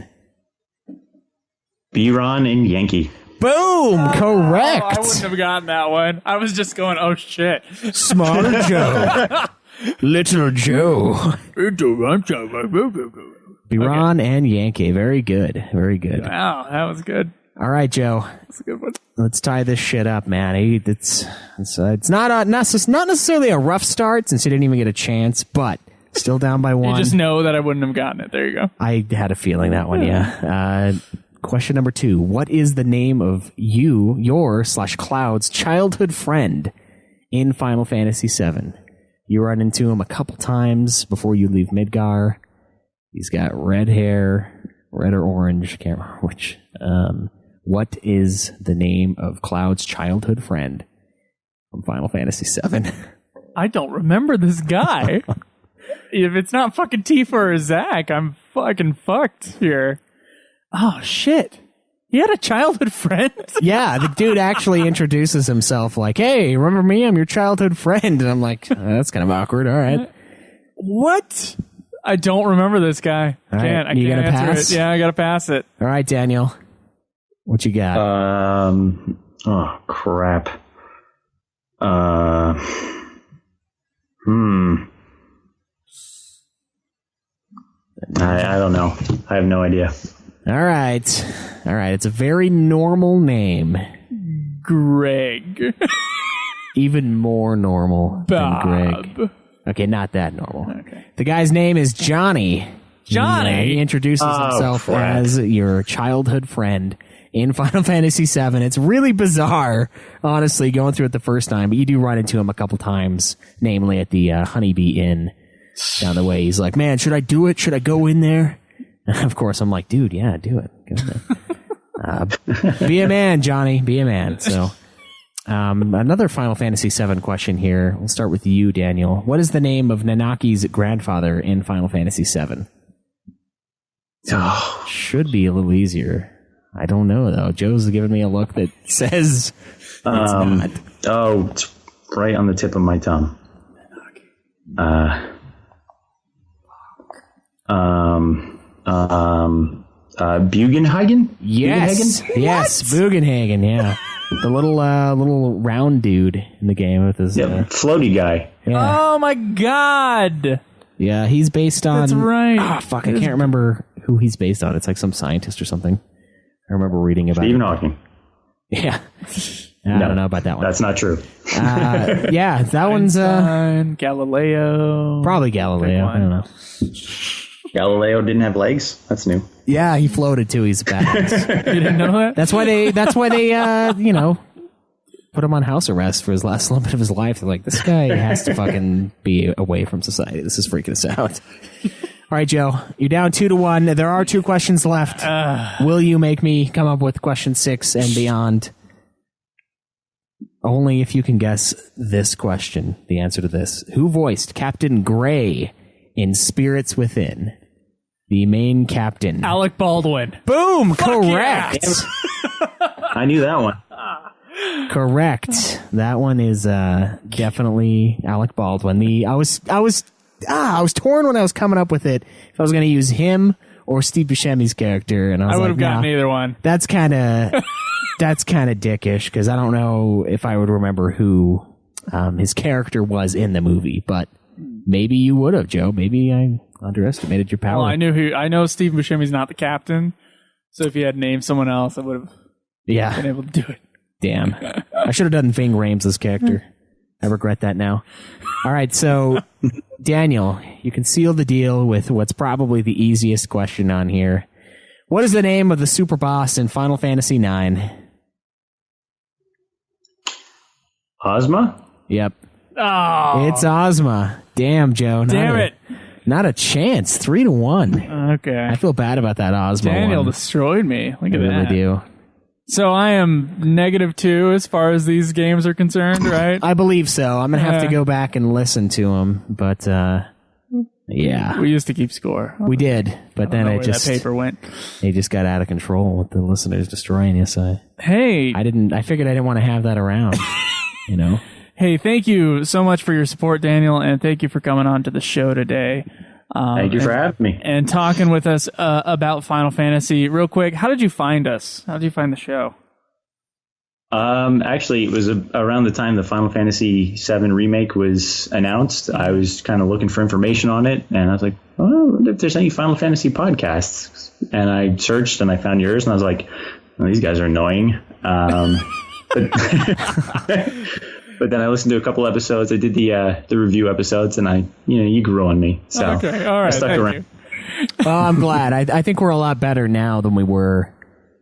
Speaker 4: B-Ron and Yankee.
Speaker 2: Boom! Correct!
Speaker 3: I wouldn't have gotten that one. I was just going, oh shit.
Speaker 2: Smarter Joe. Little Joe. Biran and Yankee. Very good. Very good.
Speaker 3: Wow, that was good.
Speaker 2: All right, Joe.
Speaker 3: That's a good one.
Speaker 2: Let's tie this shit up, man. It's not necessarily a rough start since you didn't even get a chance, but still down by 1.
Speaker 3: You just know that I wouldn't have gotten it. There you go.
Speaker 2: I had a feeling that one, yeah. Question number 2. What is the name of your/Cloud's childhood friend in Final Fantasy VII? You run into him a couple times before you leave Midgar. He's got red hair, red or orange, can't remember which. What is the name of Cloud's childhood friend from Final Fantasy VII?
Speaker 3: I don't remember this guy. If it's not fucking Tifa or Zack, I'm fucking fucked here. Oh, shit. He had a childhood friend?
Speaker 2: Yeah, the dude actually introduces himself like, hey, remember me? I'm your childhood friend. And I'm like, oh, that's kind of awkward. All right.
Speaker 3: What? I don't remember this guy.
Speaker 2: All right,
Speaker 3: I
Speaker 2: you
Speaker 3: can't
Speaker 2: gonna
Speaker 3: answer
Speaker 2: pass?
Speaker 3: it. Yeah, I gotta pass it.
Speaker 2: All right, Daniel. What you got?
Speaker 4: Oh, crap. I don't know. I have no idea.
Speaker 2: All right. It's a very normal name.
Speaker 3: Greg.
Speaker 2: Even more normal
Speaker 3: Bob.
Speaker 2: than Greg. Okay, not that normal.
Speaker 3: Okay.
Speaker 2: The guy's name is Johnny.
Speaker 3: Johnny?
Speaker 2: He introduces himself as your childhood friend in Final Fantasy VII. It's really bizarre, honestly, going through it the first time, but you do run into him a couple times, namely at the Honeybee Inn down the way. He's like, man, should I do it? Should I go in there? And of course, I'm like, dude, yeah, do it. Go there. Be a man, Johnny. Be a man. So, another Final Fantasy VII question here. We'll start with you, Daniel. What is the name of Nanaki's grandfather in Final Fantasy VII? Should be a little easier. I don't know, though. Joe's giving me a look that says it's not.
Speaker 4: Oh, it's right on the tip of my tongue. Bugenhagen?
Speaker 2: Yes.
Speaker 4: Bugenhagen?
Speaker 2: Yes, Bugenhagen, yeah. The little round dude in the game with his...
Speaker 4: floaty guy.
Speaker 2: Yeah.
Speaker 3: Oh, my God.
Speaker 2: Yeah, he's based on...
Speaker 3: That's right.
Speaker 2: Oh, fuck, I can't remember who he's based on. It's like some scientist or something. I remember reading about
Speaker 4: Stephen
Speaker 2: it.
Speaker 4: Hawking.
Speaker 2: Yeah. I don't know about that one.
Speaker 4: That's not true.
Speaker 2: Yeah, that one's...
Speaker 3: Galileo.
Speaker 2: Probably Galileo. I don't know.
Speaker 4: Galileo didn't have legs? That's new.
Speaker 2: Yeah, he floated too. He's a badass.
Speaker 3: You didn't know that?
Speaker 2: That's why they put him on house arrest for his last little bit of his life. They're like, this guy has to fucking be away from society. This is freaking us out. All right, Joe, you're down 2-1. There are 2 questions left. Will you make me come up with question 6 and beyond? Only if you can guess this question, the answer to this. Who voiced Captain Gray in Spirits Within? The main captain.
Speaker 3: Alec Baldwin.
Speaker 2: Boom! Correct.
Speaker 3: Yeah.
Speaker 4: I knew that one.
Speaker 2: Correct. That one is definitely Alec Baldwin. I was torn when I was coming up with it if I was going to use him or Steve Buscemi's character, and I
Speaker 3: would
Speaker 2: like,
Speaker 3: have gotten either one.
Speaker 2: That's kind of dickish because I don't know if I would remember who his character was in the movie, but maybe you would have, Joe. Maybe I underestimated your power.
Speaker 3: Well, I know Steve Buscemi's not the captain, so if you had named someone else, I would have been able to do it.
Speaker 2: Damn. I should have done Ving Rhames' character. I regret that now. All right, so Daniel, you can seal the deal with what's probably the easiest question on here. What is the name of the super boss in Final Fantasy IX?
Speaker 4: Ozma?
Speaker 2: Yep.
Speaker 3: Oh.
Speaker 2: It's Ozma. Damn, Joe.
Speaker 3: Damn it.
Speaker 2: Not a chance. 3-1.
Speaker 3: Okay.
Speaker 2: I feel bad about that Ozma
Speaker 3: Daniel
Speaker 2: one.
Speaker 3: destroyed me. Look at
Speaker 2: I really
Speaker 3: that.
Speaker 2: do.
Speaker 3: So I am -2 as far as these games are concerned, right?
Speaker 2: I believe so. I'm going to have to go back and listen to them, but yeah.
Speaker 3: We used to keep score.
Speaker 2: We did, but then
Speaker 3: that paper went.
Speaker 2: It just got out of control with the listeners destroying you, so
Speaker 3: Hey.
Speaker 2: I figured I didn't want to have that around, you know.
Speaker 3: Hey, thank you so much for your support, Daniel, and thank you for coming on to the show today.
Speaker 4: Thank you for having me.
Speaker 3: And talking with us about Final Fantasy. Real quick, how did you find us? How did you find the show?
Speaker 4: Actually, it was around the time the Final Fantasy VII Remake was announced. I was kind of looking for information on it, and I was like, oh, I wonder if there's any Final Fantasy podcasts. And I searched, and I found yours, and I was like, well, these guys are annoying. But then I listened to a couple episodes. I did the review episodes, and you grew on me. So
Speaker 3: okay, all right,
Speaker 4: I stuck
Speaker 3: thank
Speaker 4: around.
Speaker 3: you.
Speaker 2: Well, I'm glad. I think we're a lot better now than we were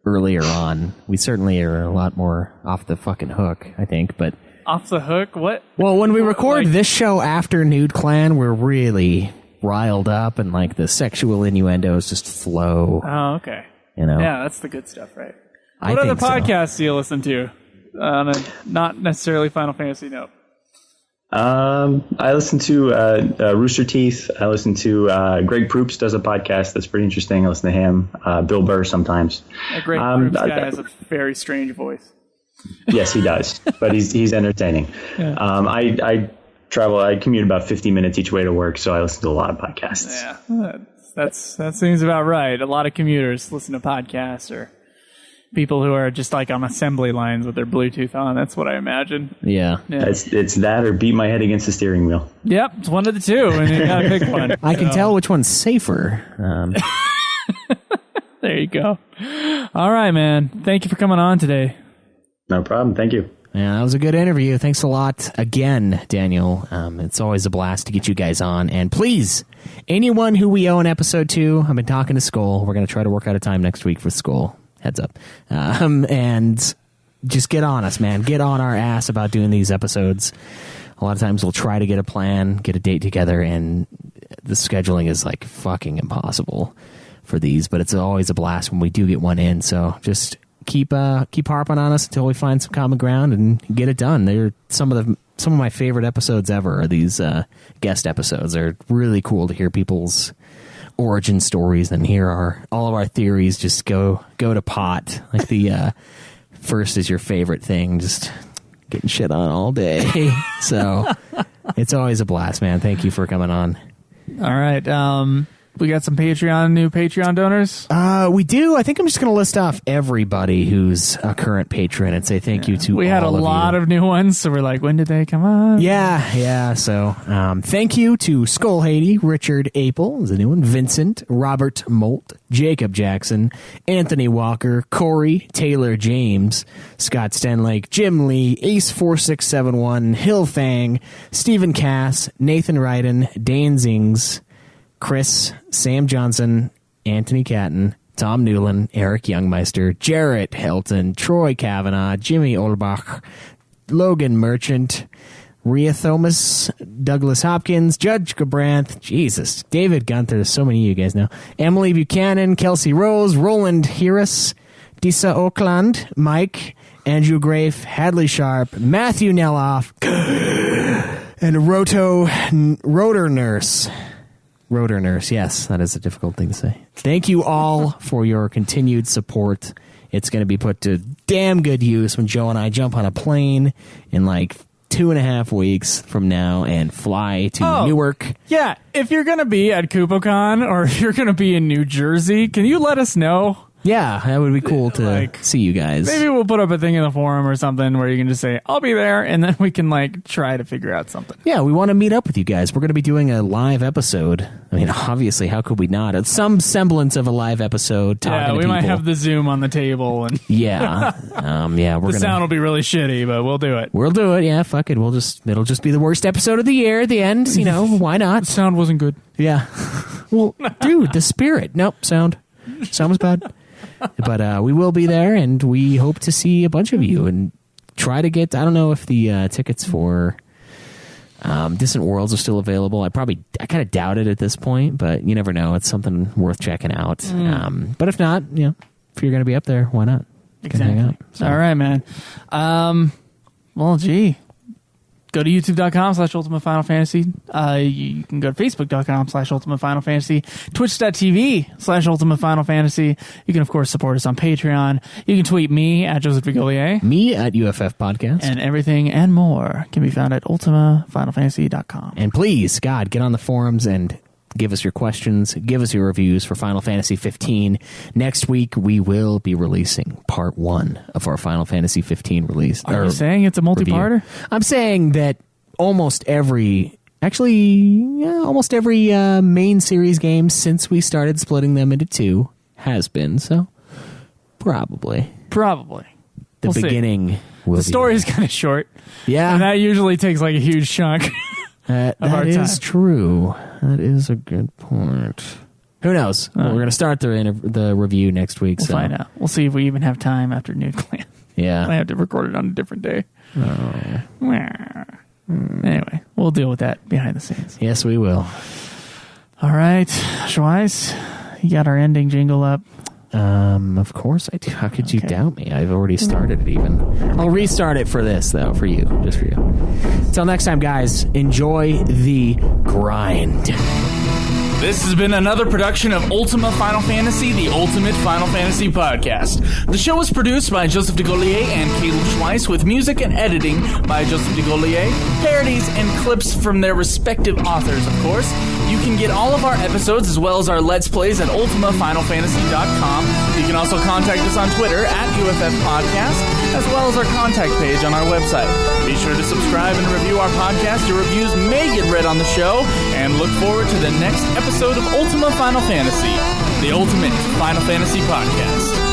Speaker 2: earlier on. We certainly are a lot more off the fucking hook, I think. But
Speaker 3: Off the hook? What?
Speaker 2: well, when we record this show after Nude Clan, we're really riled up, and like the sexual innuendos just flow.
Speaker 3: Oh, okay.
Speaker 2: You know?
Speaker 3: Yeah, that's the good stuff, right?
Speaker 2: I
Speaker 3: What other
Speaker 2: think so.
Speaker 3: podcasts do you listen to? On a not necessarily Final Fantasy note.
Speaker 4: I listen to Rooster Teeth. I listen to Greg Proops does a podcast that's pretty interesting. I listen to him. Bill Burr sometimes.
Speaker 3: A great group guy has a very strange voice.
Speaker 4: Yes, he does, but he's entertaining.
Speaker 3: Yeah.
Speaker 4: I travel. I commute about 50 minutes each way to work, so I listen to a lot of podcasts.
Speaker 3: Yeah, that seems about right. A lot of commuters listen to podcasts or people who are just like on assembly lines with their Bluetooth on. That's what I imagine.
Speaker 2: Yeah.
Speaker 4: It's that or beat my head against the steering wheel.
Speaker 3: Yep, it's one of the two, and you gotta pick one.
Speaker 2: I can tell which one's safer.
Speaker 3: There you go. All right, man. Thank you for coming on today.
Speaker 4: No problem. Thank you.
Speaker 2: Yeah, that was a good interview. Thanks a lot again, Daniel. It's always a blast to get you guys on. And please, anyone who we owe an episode to, I've been talking to Skull. We're going to try to work out a time next week for Skull. Heads up. And just get on us, man. Get on our ass about doing these episodes. A lot of times we'll try to get a plan, get a date together, and the scheduling is like fucking impossible for these. But it's always a blast when we do get one in. So just keep harping on us until we find some common ground and get it done. They're some of my favorite episodes ever are these guest episodes. They're really cool to hear people's origin stories and hear all of our theories just go to pot. Like the first is your favorite thing, just getting shit on all day. So it's always a blast, man. Thank you for coming on.
Speaker 3: All right. We got some new Patreon donors?
Speaker 2: We do. I think I'm just going to list off everybody who's a current patron and say thank you to all of you.
Speaker 3: We had a lot of new ones, so we're like, when did they come on?
Speaker 2: Yeah. So thank you to Skull Haiti, Richard Apel is a new one, Vincent, Robert Molt, Jacob Jackson, Anthony Walker, Corey, Taylor James, Scott Stenlake, Jim Lee, Ace4671, Hill Fang, Stephen Cass, Nathan Ryden, Dan Zings, Chris, Sam Johnson, Anthony Catton, Tom Newland, Eric Youngmeister, Jarrett Helton, Troy Kavanaugh, Jimmy Olbach, Logan Merchant, Rhea Thomas, Douglas Hopkins, Judge Gabranth, Jesus, David Gunther, there's so many of you guys now, Emily Buchanan, Kelsey Rose, Roland Harris, Disa Oakland, Mike, Andrew Grafe, Hadley Sharp, Matthew Neloff, and Rotor Nurse. Rotor Nurse, yes, that is a difficult thing to say. Thank you all for your continued support. It's going to be put to damn good use when Joe and I jump on a plane in like 2.5 weeks from now and fly to Newark.
Speaker 3: Yeah, if you're going to be at KupoCon or if you're going to be in New Jersey, can you let us know?
Speaker 2: Yeah, that would be cool to see you guys.
Speaker 3: Maybe we'll put up a thing in the forum or something where you can just say, I'll be there, and then we can try to figure out something.
Speaker 2: Yeah, we want to meet up with you guys. We're going to be doing a live episode. I mean, obviously, how could we not? It's some semblance of a live episode talking to people.
Speaker 3: Yeah, we might have the Zoom on the table. And
Speaker 2: yeah. The
Speaker 3: sound will be really shitty, but we'll do it.
Speaker 2: We'll do it, yeah, fuck it. It'll just be the worst episode of the year at the end, why not?
Speaker 3: The sound wasn't good.
Speaker 2: Yeah. Well, dude, the spirit. Nope, sound was bad. But we will be there, and we hope to see a bunch of you and try to get, I don't know if the tickets for Distant Worlds are still available. I kind of doubt it at this point, but you never know. It's something worth checking out. But if not, if you're going to be up there, why not?
Speaker 3: Exactly. Hang out, so. All right, man. Well, gee. Go to youtube.com/Ultimate Final Fantasy. You can go to facebook.com/Ultimate Final Fantasy. Twitch.tv/Ultimate Final Fantasy. You can, of course, support us on Patreon. You can tweet me at Joseph Vigolier.
Speaker 2: Me at UFF Podcast.
Speaker 3: And everything and more can be found at ultimafinalfantasy.com.
Speaker 2: And please, God, get on the forums and give us your questions. Give us your reviews for Final Fantasy 15. Next week, we will be releasing part 1 of our Final Fantasy 15 release.
Speaker 3: Are you saying it's a multi-parter?
Speaker 2: Review. I'm saying that almost every main series game since we started splitting them into 2 has been. So probably. The beginning will be.
Speaker 3: The story is kind of short.
Speaker 2: Yeah.
Speaker 3: And that usually takes a huge chunk.
Speaker 2: That is true. That is a good point. Who knows? We're going to start the review next week.
Speaker 3: We'll find out. We'll see if we even have time after New Clan.
Speaker 2: Yeah.
Speaker 3: I have to record it on a different day. Anyway, we'll deal with that behind the scenes.
Speaker 2: Yes, we will.
Speaker 3: All right. Schweiss, you got our ending jingle up.
Speaker 2: Of course I do. How could you doubt me? I've already started it even. I'll restart it for this, though, for you. Just for you. Until next time, guys, enjoy the grind.
Speaker 1: This has been another production of Ultima Final Fantasy, the Ultimate Final Fantasy Podcast. The show is produced by Joseph DeGolier and Caleb Schweiss, with music and editing by Joseph DeGolier, parodies and clips from their respective authors, of course. You can get all of our episodes as well as our Let's Plays at ultimafinalfantasy.com. You can also contact us on Twitter at UFF Podcast, as well as our contact page on our website. Be sure to subscribe and review our podcast. Your reviews may get read on the show, and look forward to the next episode of Ultima Final Fantasy, the Ultimate Final Fantasy Podcast.